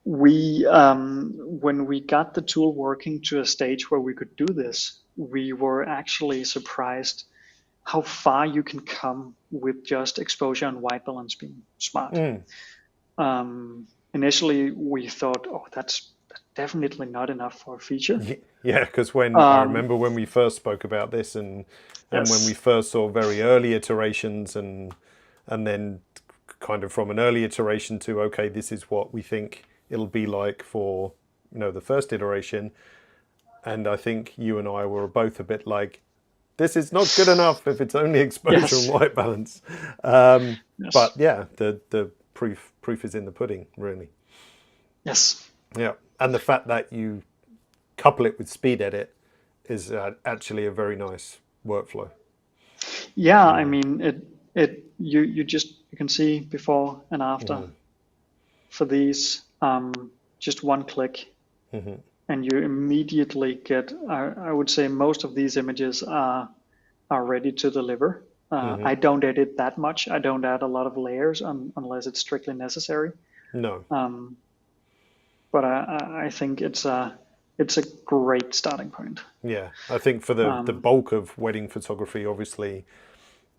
S2: we, when we got the tool working to a stage where we could do this, we were actually surprised how far you can come with just exposure and white balance being smart. Initially, we thought, oh, that's definitely not enough for a feature.
S1: Yeah, because when I remember when we first spoke about this, and when we first saw very early iterations, and then kind of from an early iteration to, okay, this is what we think it'll be like for the first iteration, and I think you and I were both a bit like, this is not good enough if it's only exposure and white balance. But yeah, the proof is in the pudding, really.
S2: Yes.
S1: Yeah, and the fact that you couple it with speed edit is actually a very nice workflow.
S2: Yeah, I mean you can see before and after for these, just one click, and you immediately get. I would say most of these images are ready to deliver. I don't edit that much. I don't add a lot of layers unless it's strictly necessary.
S1: No.
S2: But I think it's a great starting point.
S1: Yeah, I think for the bulk of wedding photography, obviously,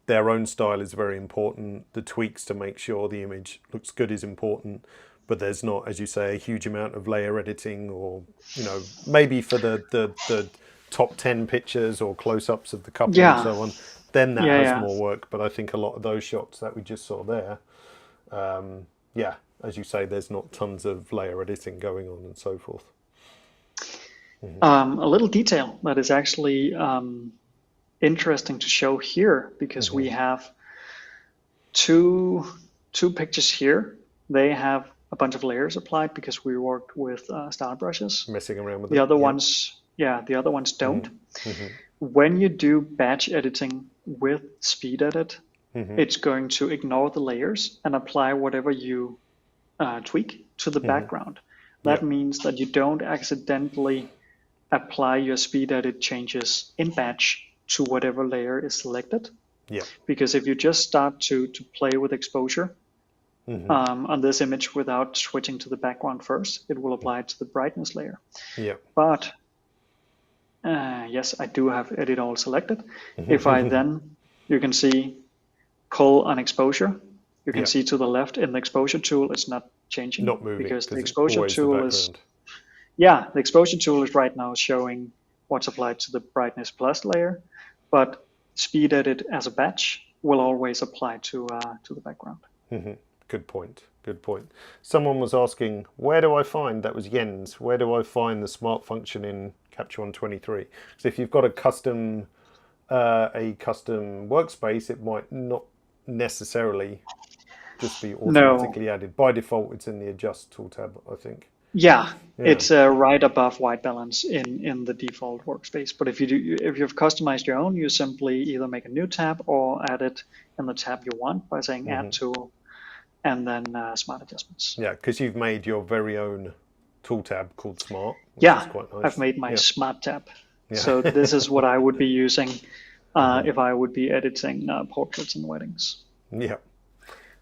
S1: their own style is very important. The tweaks to make sure the image looks good is important, but there's not, as you say, a huge amount of layer editing, or maybe for the top 10 pictures or close-ups of the couple and so on. Then that has more work. But I think a lot of those shots that we just saw there, as you say, there's not tons of layer editing going on and so forth.
S2: A little detail that is actually interesting to show here, because we have two pictures here. They have a bunch of layers applied because we worked with style brushes.
S1: Messing around with
S2: the other ones. Yeah, the other ones don't. When you do batch editing with speed edit, it's going to ignore the layers and apply whatever you tweak to the background. That means that you don't accidentally apply your speed edit changes in batch to whatever layer is selected. Because if you just start to play with exposure on this image without switching to the background first, it will apply it to the brightness layer. But yes, I do have edit all selected. If I then, you can see, pull on exposure, you can see to the left in the exposure tool, it's not changing.
S1: Not moving.
S2: Because the exposure tool is, the exposure tool is right now showing what's applied to the brightness plus layer, but speed edit as a batch will always apply to the background.
S1: Good point. Good point. Someone was asking, where do I find, that was Jens, where do I find the smart function in Capture One 23? So if you've got a custom workspace, it might not necessarily just be automatically added. By default, it's in the Adjust tool tab, I think.
S2: Yeah, it's right above white balance in the default workspace. But if you've customized your own, you simply either make a new tab or add it in the tab you want by saying Add Tool, and then Smart Adjustments.
S1: Yeah, because you've made your very own tool tab called Smart, which is quite nice.
S2: I've made my Smart tab. So this is what I would be using if I would be editing portraits and weddings.
S1: Yeah.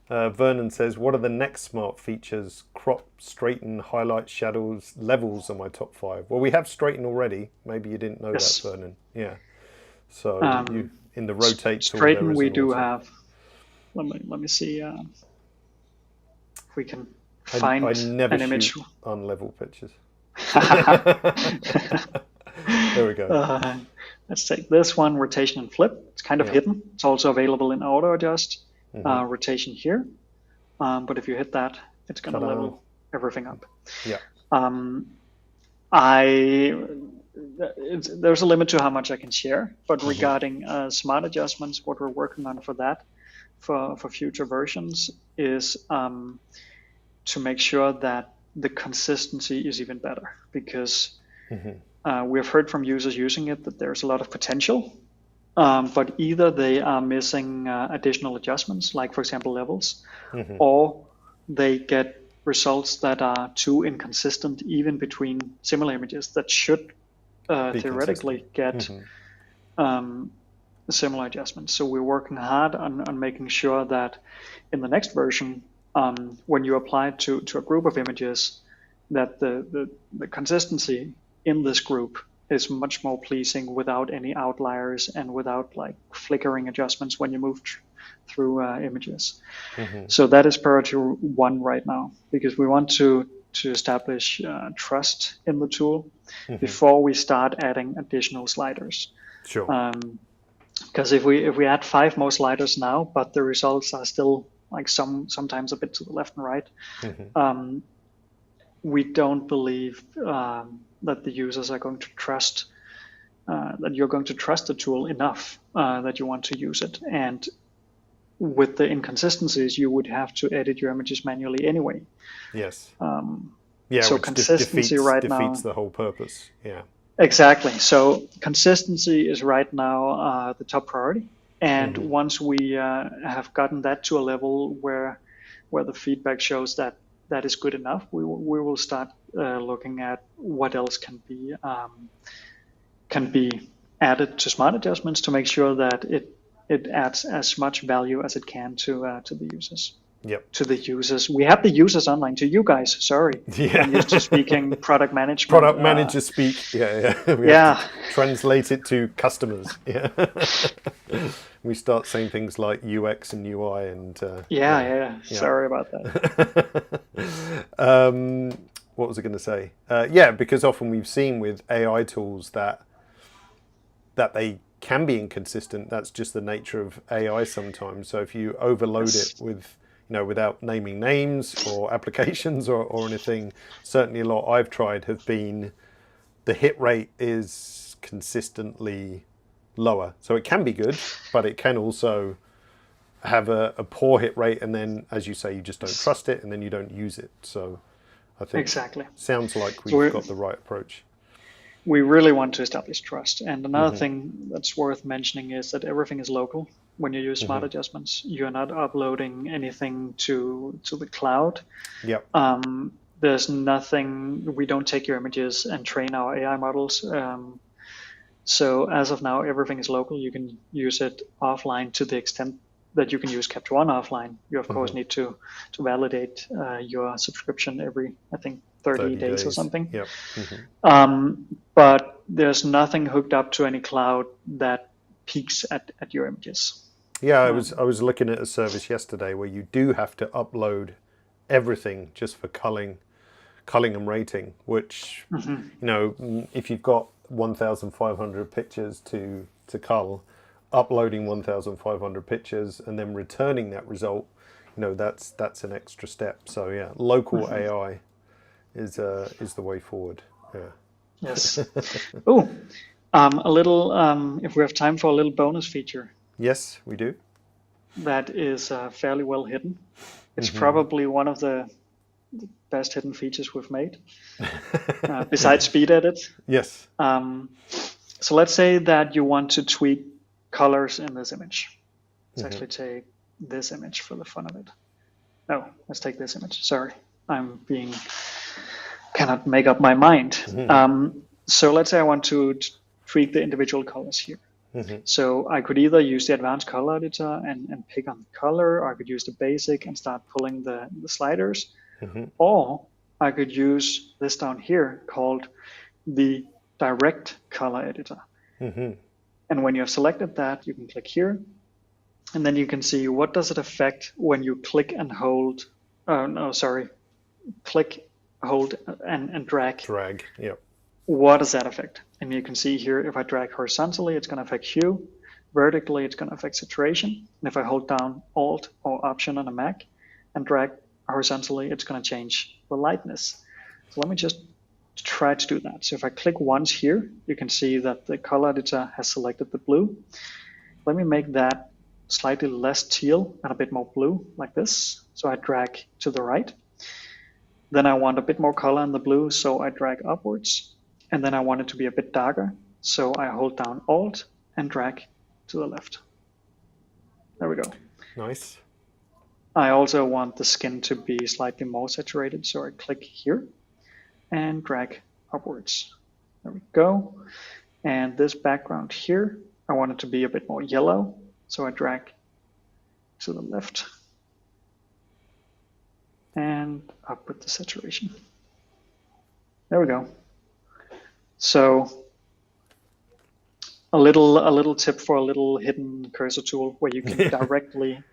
S1: Vernon says, what are the next smart features? Crop, straighten, highlight, shadows, levels are my top 5. Well, we have straighten already. Maybe you didn't know that, Vernon. Yeah. So you in the rotate tool,
S2: straighten we do have. Let me see if we can find
S1: I never
S2: an image.
S1: Shoot unlevel pictures. There we go.
S2: Let's take this one, rotation and flip. It's kind of hidden. It's also available in auto adjust. Rotation here, but if you hit that, it's going to level everything up. There's a limit to how much I can share, but regarding smart adjustments, what we're working on for that, for future versions, is to make sure that the consistency is even better, because we've heard from users using it that there's a lot of potential, but either they are missing additional adjustments, like for example levels, or they get results that are too inconsistent even between similar images that should theoretically get similar adjustments. So we're working hard on making sure that in the next version, when you apply it to a group of images, that the consistency in this group is much more pleasing without any outliers and without like flickering adjustments when you move through images. So that is priority one right now, because we want to establish trust in the tool before we start adding additional sliders.
S1: Sure.
S2: Because if we add 5 more sliders now, but the results are still like sometimes a bit to the left and right, we don't believe that the users are going to trust, that you're going to trust the tool enough that you want to use it. And with the inconsistencies, you would have to edit your images manually anyway.
S1: Yes.
S2: So
S1: which
S2: consistency
S1: defeats the whole purpose. Yeah.
S2: Exactly. So consistency is right now the top priority. And once we have gotten that to a level where the feedback shows that that is good enough, we will start looking at what else can be added to smart adjustments to make sure that it adds as much value as it can to the users.
S1: Yep.
S2: To the users. We have the users online. To you guys, sorry.
S1: Yeah.
S2: I'm used to speaking product management.
S1: Product manager speak. Yeah. We have to translate it to customers. Yeah. We start saying things like UX and UI and.
S2: Sorry about that.
S1: What was I going to say? Because often we've seen with AI tools that they can be inconsistent. That's just the nature of AI sometimes. So if you overload it with, without naming names or applications or anything, certainly a lot I've tried have been, the hit rate is consistently lower. So it can be good, but it can also have a poor hit rate, and then, as you say, you just don't trust it, and then you don't use it. So I think sounds like we've got the right approach.
S2: We really want to establish trust. And another thing that's worth mentioning is that everything is local. When you use smart adjustments, you're not uploading anything to the cloud.
S1: Yep.
S2: There's nothing, we don't take your images and train our AI models. So as of now, everything is local. You can use it offline to the extent that you can use Capture One offline. You, of course, need to validate your subscription every, I think, 30 days or something.
S1: Yep.
S2: But there's nothing hooked up to any cloud that peaks at your images.
S1: Yeah, I was looking at a service yesterday where you do have to upload everything just for culling and rating, which, if you've got 1,500 pictures to cull, uploading 1,500 pictures and then returning that result, that's an extra step. So yeah, local AI is the way forward. Yeah.
S2: Yes. Oh, a little. If we have time for a little bonus feature.
S1: Yes, we do.
S2: That is fairly well hidden. It's probably one of the best hidden features we've made, besides speed edit.
S1: Yes.
S2: So let's say that you want to tweak colors in this image. Let's actually take this image for the fun of it. No, let's take this image. Sorry, cannot make up my mind. So let's say I want to tweak the individual colors here. So I could either use the advanced color editor and pick on the color, or I could use the basic and start pulling the sliders, or I could use this down here called the direct color editor. And when you have selected that, you can click here, and then you can see what does it affect when you click and hold, click, hold, and drag.
S1: Drag, yep.
S2: What does that affect? And you can see here, if I drag horizontally, it's going to affect hue. Vertically, it's going to affect saturation. And if I hold down Alt or Option on a Mac and drag horizontally, it's going to change the lightness. So let me just try to do that. So if I click once here, you can see that the color editor has selected the blue. Let me make that slightly less teal and a bit more blue, like this. So I drag to the right. Then I want a bit more color in the blue, so I drag upwards. And then I want it to be a bit darker, so I hold down Alt and drag to the left. There we go.
S1: Nice.
S2: I also want the skin to be slightly more saturated, so I click here and drag upwards. There we go. And this background here, I want it to be a bit more yellow, so I drag to the left and up with the saturation. There we go. So a little tip for a little hidden cursor tool where you can directly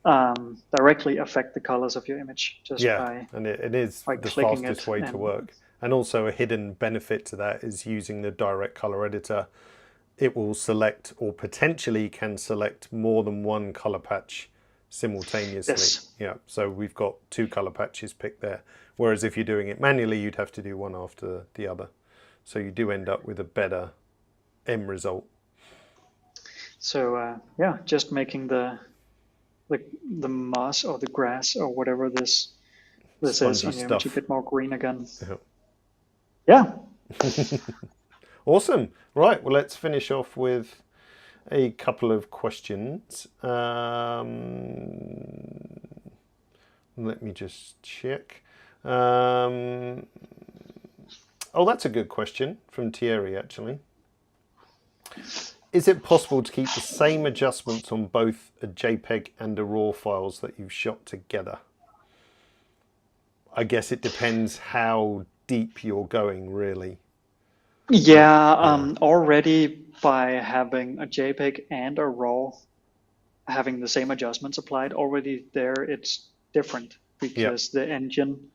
S2: affect the colors of your image just by
S1: and it is
S2: by
S1: the
S2: clicking
S1: fastest
S2: it
S1: way to work. And also a hidden benefit to that is using the direct color editor. It will select, or potentially can select, more than one color patch simultaneously.
S2: Yes.
S1: Yeah, so we've got 2 color patches picked there. Whereas if you're doing it manually, you'd have to do one after the other. So you do end up with a better end result.
S2: So yeah, just making the moss or the grass or whatever this is on your image a bit more green again. Yeah.
S1: Awesome. Right, well, let's finish off with a couple of questions. Let me just check. Oh, that's a good question from Thierry, actually. Is it possible to keep the same adjustments on both a JPEG and a RAW files that you've shot together? I guess it depends how deep you're going, really.
S2: Yeah, already by having a JPEG and a RAW having the same adjustments applied, already there it's different because the engine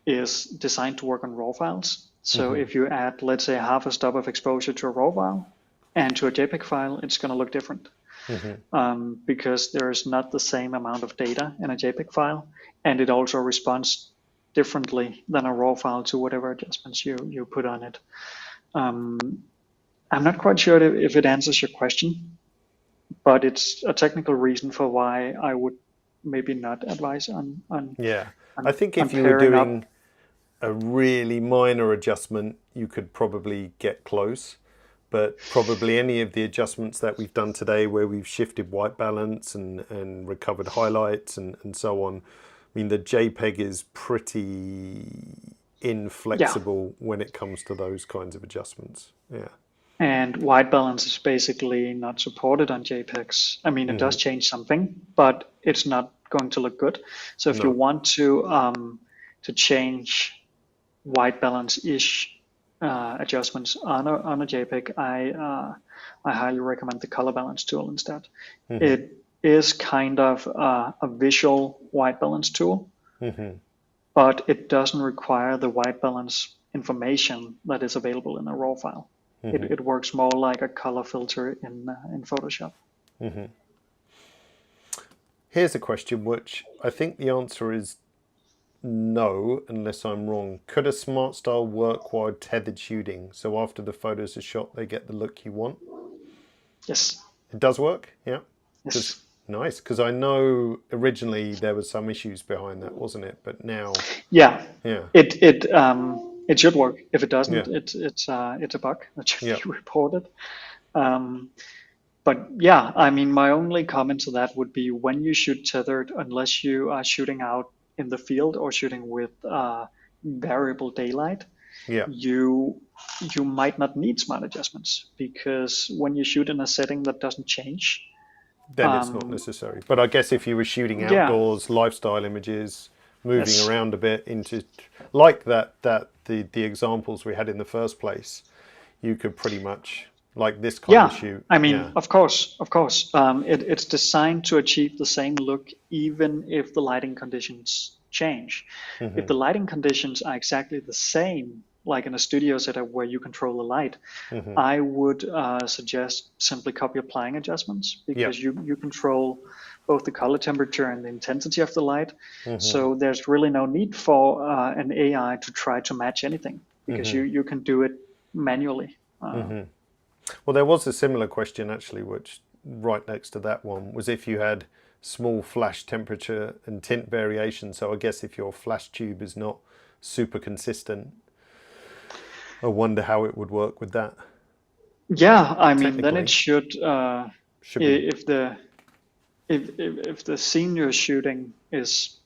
S2: is designed to work on RAW files. So if you add, let's say, half a stop of exposure to a RAW file and to a JPEG file, it's going to look different because there is not the same amount of data in a JPEG file, and it also responds differently than a RAW file to whatever adjustments you put on it. I'm not quite sure if it answers your question, but it's a technical reason for why I would maybe not advise on
S1: I think if you were doing a really minor adjustment, you could probably get close. But probably any of the adjustments that we've done today, where we've shifted white balance and recovered highlights and so on, I mean, the JPEG is pretty inflexible when it comes to those kinds of adjustments. Yeah.
S2: And white balance is basically not supported on JPEGs. I mean, it does change something, but it's not going to look good. So if you want to change white balance-ish adjustments on a JPEG, I highly recommend the color balance tool instead. It is kind of a visual white balance tool, but it doesn't require the white balance information that is available in a RAW file. It works more like a color filter in Photoshop.
S1: Here's a question which I think the answer is no, unless I'm wrong. Could a smart style work while tethered shooting? So after the photos are shot, they get the look you want?
S2: Yes.
S1: It does work? Yeah.
S2: Yes.
S1: Nice, because I know originally there was some issues behind that, wasn't it? But now,
S2: it should work. If it doesn't, it's a bug that should be reported. But yeah, I mean, my only comment to that would be when you shoot tethered, unless you are shooting out in the field or shooting with variable daylight, you might not need smart adjustments, because when you shoot in a setting that doesn't change,
S1: then it's not necessary. But I guess if you were shooting outdoors, lifestyle images, moving around a bit into like the examples we had in the first place, you could pretty much, like this kind of shoot.
S2: I mean, of course. It's designed to achieve the same look even if the lighting conditions change. If the lighting conditions are exactly the same, like in a studio setup where you control the light, I would suggest simply copy applying adjustments, because you control both the color temperature and the intensity of the light. So there's really no need for an AI to try to match anything, because you can do it manually.
S1: Well, there was a similar question actually, which right next to that one was if you had small flash temperature and tint variation. So I guess if your flash tube is not super consistent. I wonder how it would work with that.
S2: Yeah, I mean, then it
S1: Technically,
S2: should,
S1: should be.
S2: if the scene you're shooting is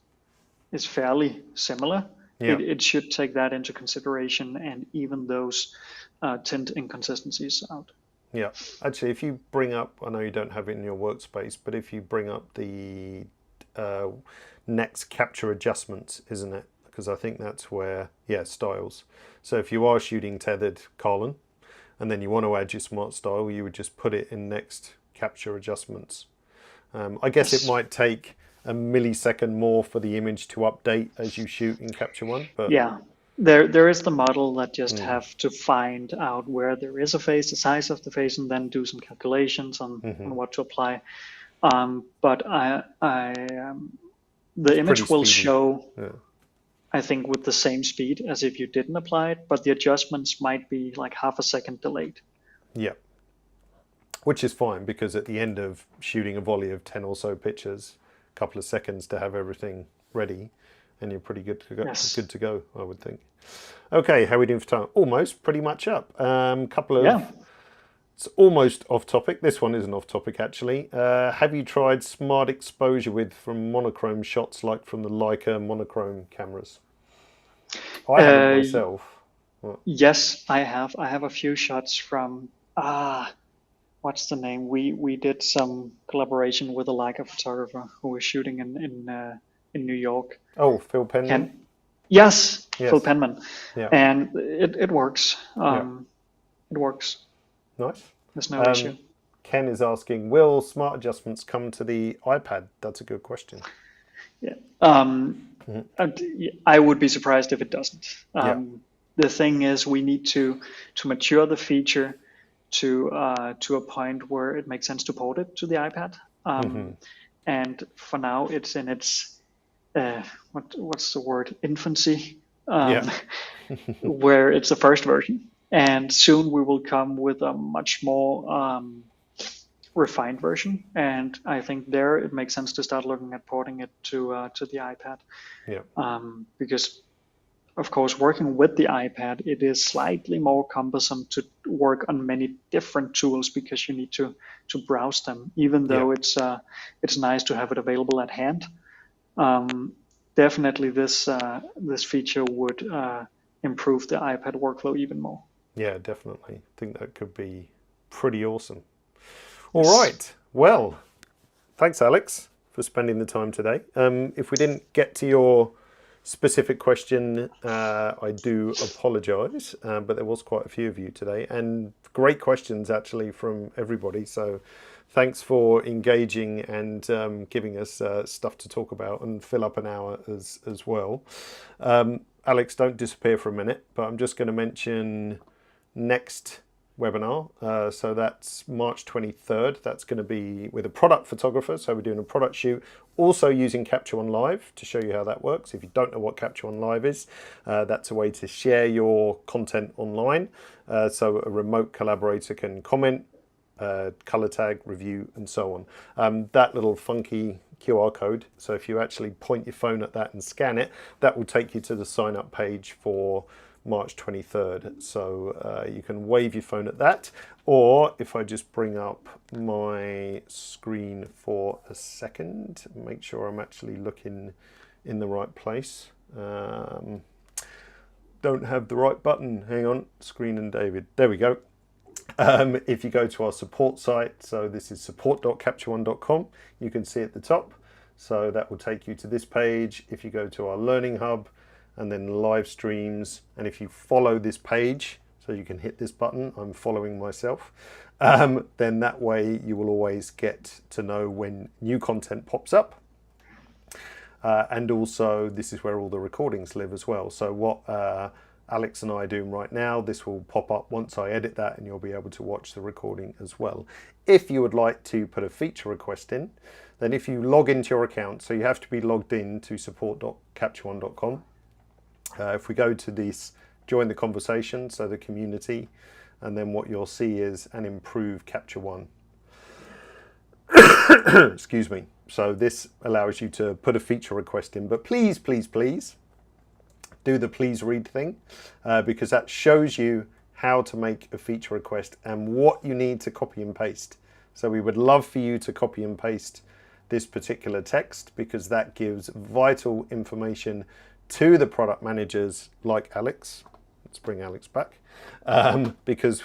S2: fairly similar,
S1: Yeah.
S2: it should take that into consideration and even those tint inconsistencies out.
S1: Yeah. Actually, if you bring up, I know you don't have it in your workspace, but if you bring up the uh, next capture adjustments, isn't it? Because I think that's where, yeah, styles. So if you are shooting tethered colon and then you want to add your smart style, you would just put it in next capture adjustments. I guess it
S2: Yes.
S1: might take a millisecond more for the image to update as you shoot in Capture One, but
S2: Yeah. There is the model that just have to find out where there is a face, the size of the face, and then do some calculations on what to apply. But the
S1: it's pretty
S2: image will
S1: speedy.
S2: show,
S1: Yeah.
S2: I think, with the same speed as if you didn't apply it, but the adjustments might be like half a second delayed.
S1: Yeah. Which is fine because at the end of shooting a volley of 10 or so pictures, a couple of seconds to have everything ready, and you're pretty good to go,
S2: Yes.
S1: good to go, I would think. Okay, how are we doing for time? Almost, pretty much up. Couple of,
S2: Yeah.
S1: it's almost off topic. This one isn't off topic actually. Have you tried smart exposure with from monochrome shots like from the Leica monochrome cameras? I haven't
S2: Uh,
S1: myself. Well,
S2: yes, I have. I have a few shots from what's the name? We did some collaboration with a Leica photographer who was shooting in New York.
S1: oh, Phil Penman?
S2: And yes, Phil
S1: Yes.
S2: Penman,
S1: Yeah.
S2: and it works.
S1: Yeah.
S2: It works.
S1: Nice.
S2: There's no issue.
S1: Ken is asking, will smart adjustments come to the iPad? That's a good question.
S2: Yeah. I would be surprised if it doesn't.
S1: Yeah.
S2: The thing is, we need to mature the feature to a point where it makes sense to port it to the iPad. And for now, it's in its what's the word, infancy,
S1: Yeah.
S2: where it's the first version. And soon we will come with a much more refined version. And I think there it makes sense to start looking at porting it to the iPad.
S1: Yeah.
S2: Because of course, working with the iPad, it is slightly more cumbersome to work on many different tools because you need to browse them. Even though
S1: Yeah.
S2: it's nice to have it available at hand. Definitely, this feature would improve the iPad workflow even more.
S1: Yeah, definitely. I think that could be pretty awesome. All
S2: Yes.
S1: right. Well, thanks, Alex, for spending the time today. If we didn't get to your specific question, I do apologise, but there was quite a few of you today, and great questions actually from everybody. So thanks for engaging and giving us stuff to talk about and fill up an hour as well. Alex, don't disappear for a minute, but I'm just going to mention next webinar. So that's March 23rd. That's going to be with a product photographer. So we're doing a product shoot, also using Capture One Live to show you how that works. If you don't know what Capture One Live is, that's a way to share your content online. So a remote collaborator can comment, color tag, review, and so on. That little funky QR code. So if you actually point your phone at that and scan it, that will take you to the sign up page for March 23rd. So you can wave your phone at that, or if I just bring up my screen for a second, make sure I'm actually looking in the right place. Don't have the right button. Hang on, Screen and David. There we go. If you go to our support site, so this is support.captureone.com, you can see at the top. So that will take you to this page. If you go to our Learning Hub and then live streams, and if you follow this page, so you can hit this button, I'm following myself, then that way you will always get to know when new content pops up. And also this is where all the recordings live as well. So what Alex and I are doing right now, this will pop up once I edit that, and you'll be able to watch the recording as well. If you would like to put a feature request in, then if you log into your account, so you have to be logged in to support.captureone.com. If we go to this, join the conversation, so the community, and then what you'll see is an improved Capture One. Excuse me. So this allows you to put a feature request in, but please, please, please, do the please read thing, because that shows you how to make a feature request and what you need to copy and paste. So we would love for you to copy and paste this particular text, because that gives vital information to the product managers like Alex. Let's bring Alex back, because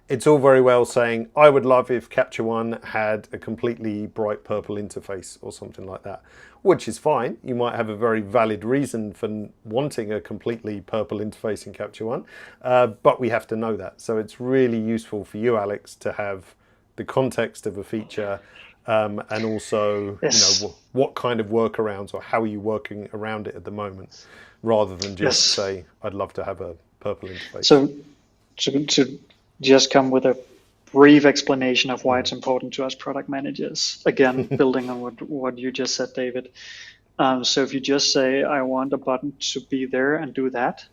S1: it's all very well saying, I would love if Capture One had a completely bright purple interface or something like that, which is fine. You might have a very valid reason for wanting a completely purple interface in Capture One, but we have to know that. So it's really useful for you, Alex, to have the context of a feature, and also,
S2: Yes.
S1: you know, what kind of workarounds or how are you working around it at the moment, rather than just say, I'd love to have a purple interface.
S2: So to just come with a brief explanation of why it's important to us product managers, again, building on what you just said, David. So if you just say, I want a button to be there and do that,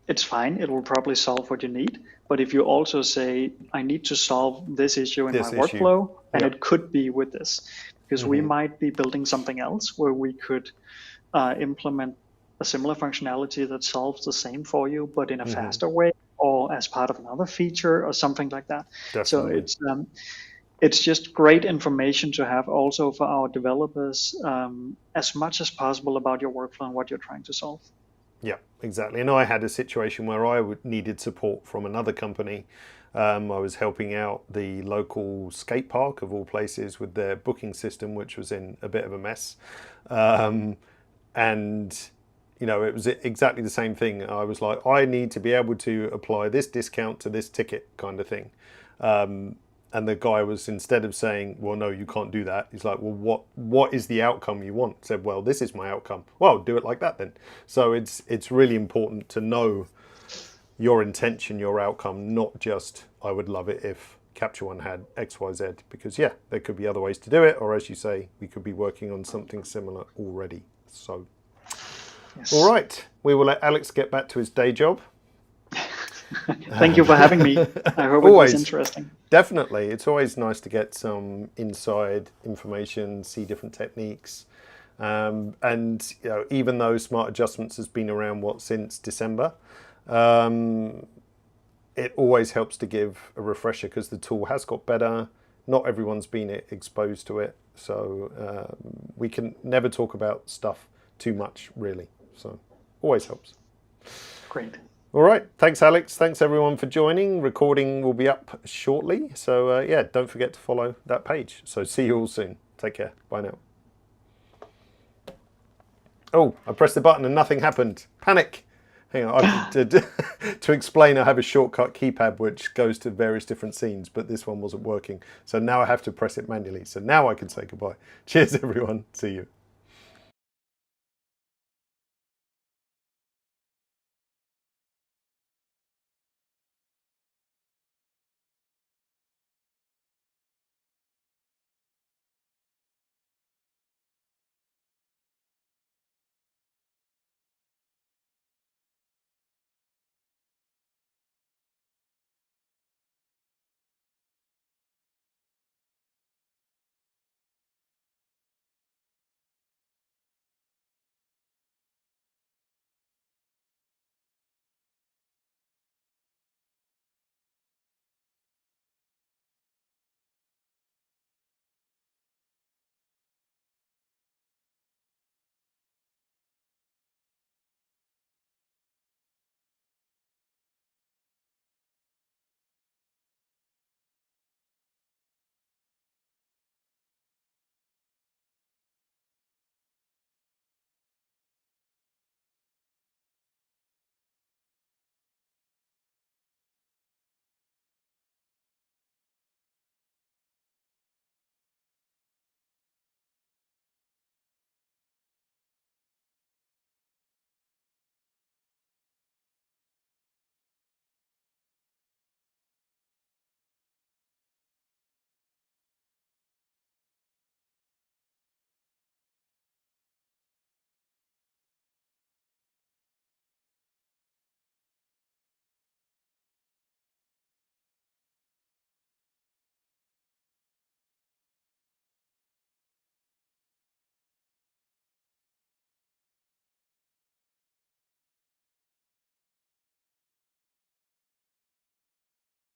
S2: it's fine. It will probably solve what you need. But if you also say, I need to solve this issue in my workflow, and it could be with this, because we might be building something else where we could implement a similar functionality that solves the same for you, but in a faster way, or as part of another feature or something like that.
S1: Definitely.
S2: So it's just great information to have also for our developers, as much as possible about your workflow and what you're trying to solve.
S1: Yeah, exactly. And I had a situation where I needed support from another company. I was helping out the local skate park, of all places, with their booking system, which was in a bit of a mess. And, you know, it was exactly the same thing. I was like, I need to be able to apply this discount to this ticket kind of thing. And the guy was, instead of saying, well, no, you can't do that, he's like, well, what is the outcome you want? I said, well, this is my outcome. Well, do it like that then. So it's really important to know your intention, your outcome, not just, I would love it if Capture One had X, Y, Z, because yeah, there could be other ways to do it. Or as you say, we could be working on something similar already. So, all right, we will let Alex get back to his day job.
S2: Thank you for having me. I hope it was interesting.
S1: Definitely. It's always nice to get some inside information, see different techniques. And you know, even though Smart Adjustments has been around, since December, it always helps to give a refresher, because the tool has got better. Not everyone's been exposed to it. So we can never talk about stuff too much, really. So always helps.
S2: Great.
S1: All right. Thanks, Alex. Thanks, everyone, for joining. Recording will be up shortly. So, yeah, don't forget to follow that page. So see you all soon. Take care. Bye now. Oh, I pressed the button and nothing happened. Panic. Hang on. To explain, I have a shortcut keypad which goes to various different scenes, but this one wasn't working. So now I have to press it manually. So now I can say goodbye. Cheers, everyone. See you.